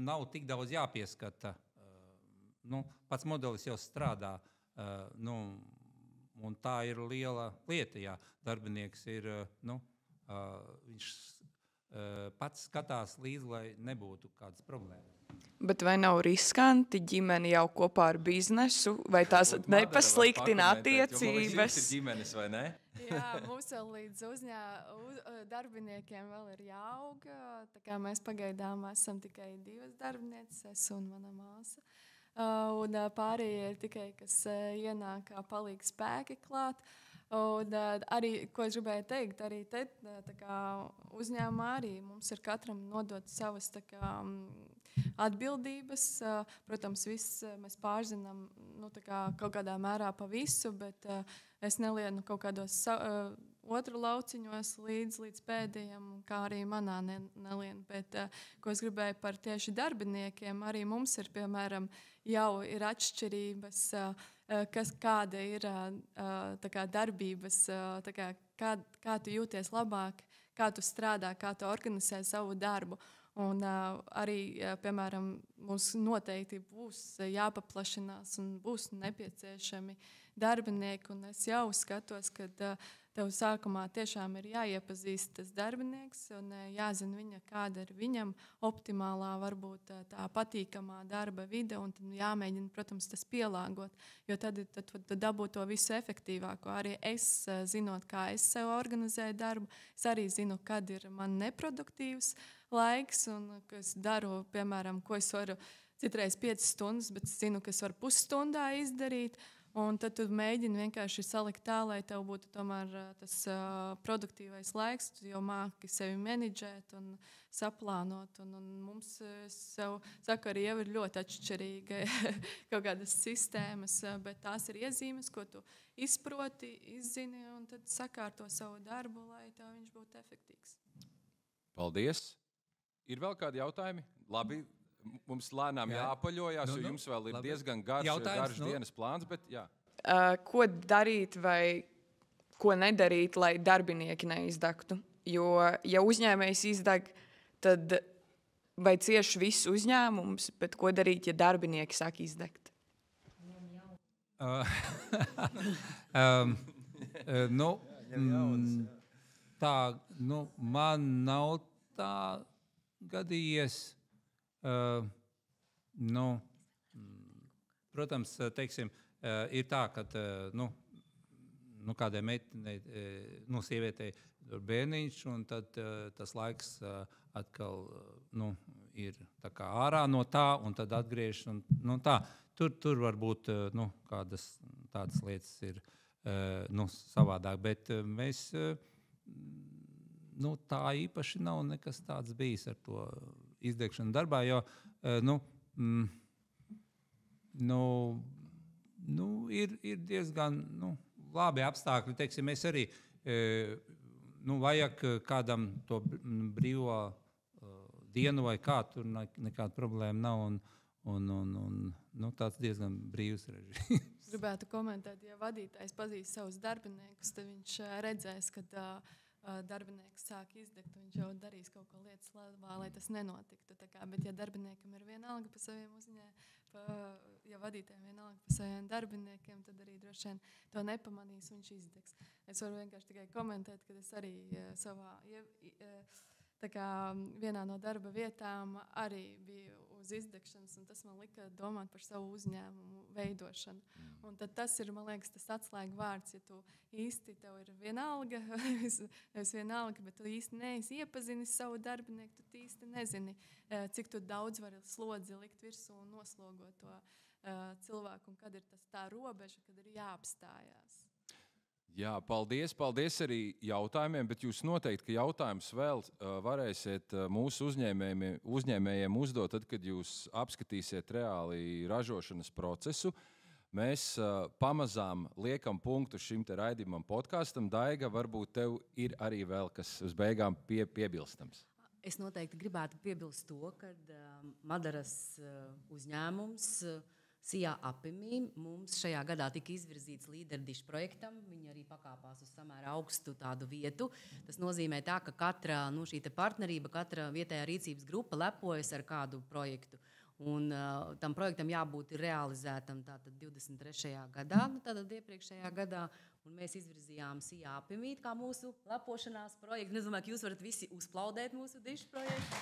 nav tik daudz jāpieskata. Pats modelis jau strādā, un tā ir liela lieta, ja darbinieks ir, viņš pats skatās līdzi, lai nebūtu kādas problēmas. Bet vai nav riskanti ģimeni jau kopā ar biznesu, vai tās nepasliktina attiecības? Jums ir ģimenes, vai ne? Jā, mums vēl līdz darbiniekiem vēl ir jāaug. Tā kā mēs pagaidām esam tikai 2 darbinieces, es un mana māsa. Un pārējie ir tikai, kas ienāk kā palīgi spēki klāt. Un arī, ko es gribēju teikt, arī te uzņēmumā arī mums ir katram nodot savas atbildības. Protams, viss mēs pārzinām kaut kādā mērā pa visu, bet es nelienu kaut kādos otru lauciņos līdz pēdējiem, kā arī manā nelienu. Bet, ko es gribēju par tieši darbiniekiem, arī mums ir, piemēram, jau ir atšķirības, kāda ir darbības, kā tu jūties labāk, kā tu strādā, kā tu organizē savu darbu. Un arī, piemēram, mums noteikti būs jāpaplašinās un būs nepieciešami darbinieki. Un es jau skatos, ka tev sākumā tiešām ir jāiepazīst tas darbinieks un jāzina viņa, kāda ir viņam optimālā, varbūt tā patīkamā darba vide, un tad jāmēģina, protams, tas pielāgot, jo tad dabū to visu efektīvāko. Arī es, zinot, kā es sev organizēju darbu, es arī zinu, kad ir man neproduktīvs laiks, un ko es daru, piemēram, ko es varu citreiz 5 stundas, bet es zinu, ka es varu pusstundā izdarīt. Un tad tu mēģini vienkārši salikt tā, lai tev būtu tomēr tas produktīvais laiks, tu jau māki sevi menedžēt un saplānot. Un mums, es sev saku, arī jau ir ļoti atšķirīga kaut kādas sistēmas, bet tās ir iezīmes, ko tu izproti, izzini un tad sakārto savu darbu, lai tev viņš būtu efektīvs. Paldies! Ir vēl kādi jautājumi? Labi. Mums lēnām jāpaļojās, jo jums vēl ir diezgan garš dienas plāns, bet jā. Ko darīt vai ko nedarīt, lai darbinieki neizdegtu? Jo, ja uzņēmējs izdeg, tad vai cieši viss uzņēmums, bet ko darīt, ja darbinieki sāk izdegt? Man nav tā gadījies. Protams, teiksim, ir tā, ka kādai meitenei, sievietei ir bērniņš, un tad tas laiks atkal ir tā kā ārā no tā, un tad atgriežas. Tā. Tur varbūt kādas tādas lietas ir savādāk, bet mēs tā īpaši nav nekas tāds bijis ar to izdegšanu darbā, jo ir diezgan labi apstākļi. Teiksim, mēs arī vajag kādam to brīvo dienu vai kā, tur nekāda problēma nav. Un tāds diezgan brīvs režīms. Gribētu komentēt, ja vadītājs pazīst savus darbiniekus, tad viņš redzēs, ka darbinieks sāk izdegt, viņš jau darīs kaut ko lietas labā, lai tas nenotiktu. Bet ja darbiniekam ir vienalga par saviem ja vadītājiem vienalga par saviem darbiniekiem, tad arī droši vien to nepamanīs, viņš izdegs. Es varu vienkārši tikai komentēt, ka es arī savā vienā no darba vietām arī biju uz izdegšanas, un tas man lika domāt par savu uzņēmumu veidošanu. Un tad tas ir, man liekas, tas atslēga vārds, ja tu īsti tev ir vienalga, nevis vienalga, bet tu īsti neesi iepazinis savu darbinieku, tu īsti nezini, cik tu daudz vari slodzi likt virsū un noslogot to cilvēku, un kad ir tā robeža, kad ir jāapstājās. Jā, paldies arī jautājumiem, bet jūs noteikti, ka jautājums vēl varēsiet mūsu uzņēmējiem uzdot, tad, kad jūs apskatīsiet reāli ražošanas procesu. Mēs pamazām liekam punktu šim te raidījumam podkastam. Daiga, varbūt tev ir arī vēl kas uz beigām piebilstams. Es noteikti gribētu piebilst to, ka Madaras uzņēmums Sijā Apimī mums šajā gadā tika izvirzīts līderdišu projektam. Viņi arī pakāpās uz samērā augstu tādu vietu. Tas nozīmē tā, ka katra šī te partnerība, katra vietējā rīcības grupa lepojas ar kādu projektu. Un tam projektam jābūt realizētam tātad 23. gadā, tātad iepriekšējā gadā. Un mēs izvirzījām Sijā Apimī kā mūsu lepošanās projektu. Es domāju, ka jūs varat visi uzplaudēt mūsu dišu projektu.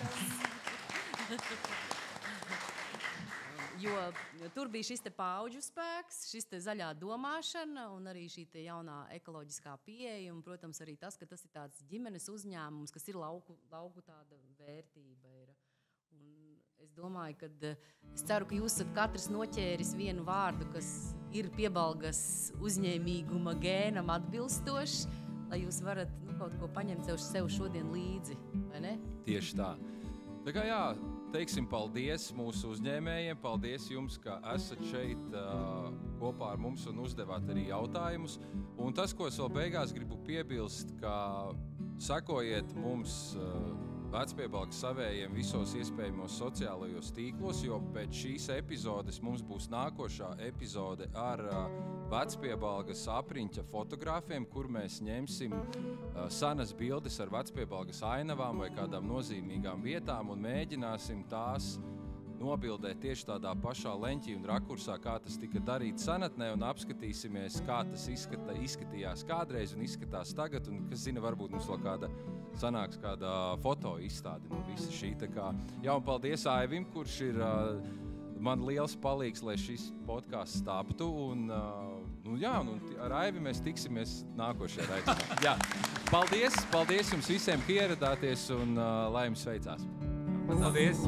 Jo tur bija šis te paudžu spēks, šis te zaļā domāšana un arī šī te jaunā ekoloģiskā pieeja. Un, protams, arī tas, ka tas ir tāds ģimenes uzņēmums, kas ir lauku tāda vērtība. Un es domāju, ka es ceru, ka jūs esat katrs noķēris vienu vārdu, kas ir Piebalgas uzņēmīguma gēnam atbilstošs, lai jūs varat kaut ko paņemt sev šodien līdzi, vai ne? Tieši tā. Tā kā jā, teiksim paldies mūsu uzņēmējiem, paldies jums, ka esat šeit kopā ar mums un uzdevāt arī jautājumus. Un tas, ko es vēl beigās gribu piebilst, ka sekojiet mums Vecpiebalgas savējiem visos iespējamos sociālajos tīklos, jo pēc šīs epizodes mums būs nākošā epizode ar Vecpiebalgas apriņķa fotogrāfiem, kur mēs ņemsim senas bildes ar Vecpiebalgas ainavām vai kādām nozīmīgām vietām un mēģināsim tās nobildēt tieši tādā pašā leņķī un rakursā, kā tas tika darīts senatnē, un apskatīsimies, kā tas izskatījās kādreiz un izskatās tagad, un, kas zina, varbūt mums vēl sanāks kāda foto izstāde no visa šī. Tā kā, jā, un paldies Aivim, kurš ir man liels palīgs, lai šis podcasts taptu, un ar Aivi mēs tiksimies nākošajā raidījumā. Jā, paldies jums visiem, ka ieradāties, un lai jums veicās. Paldies!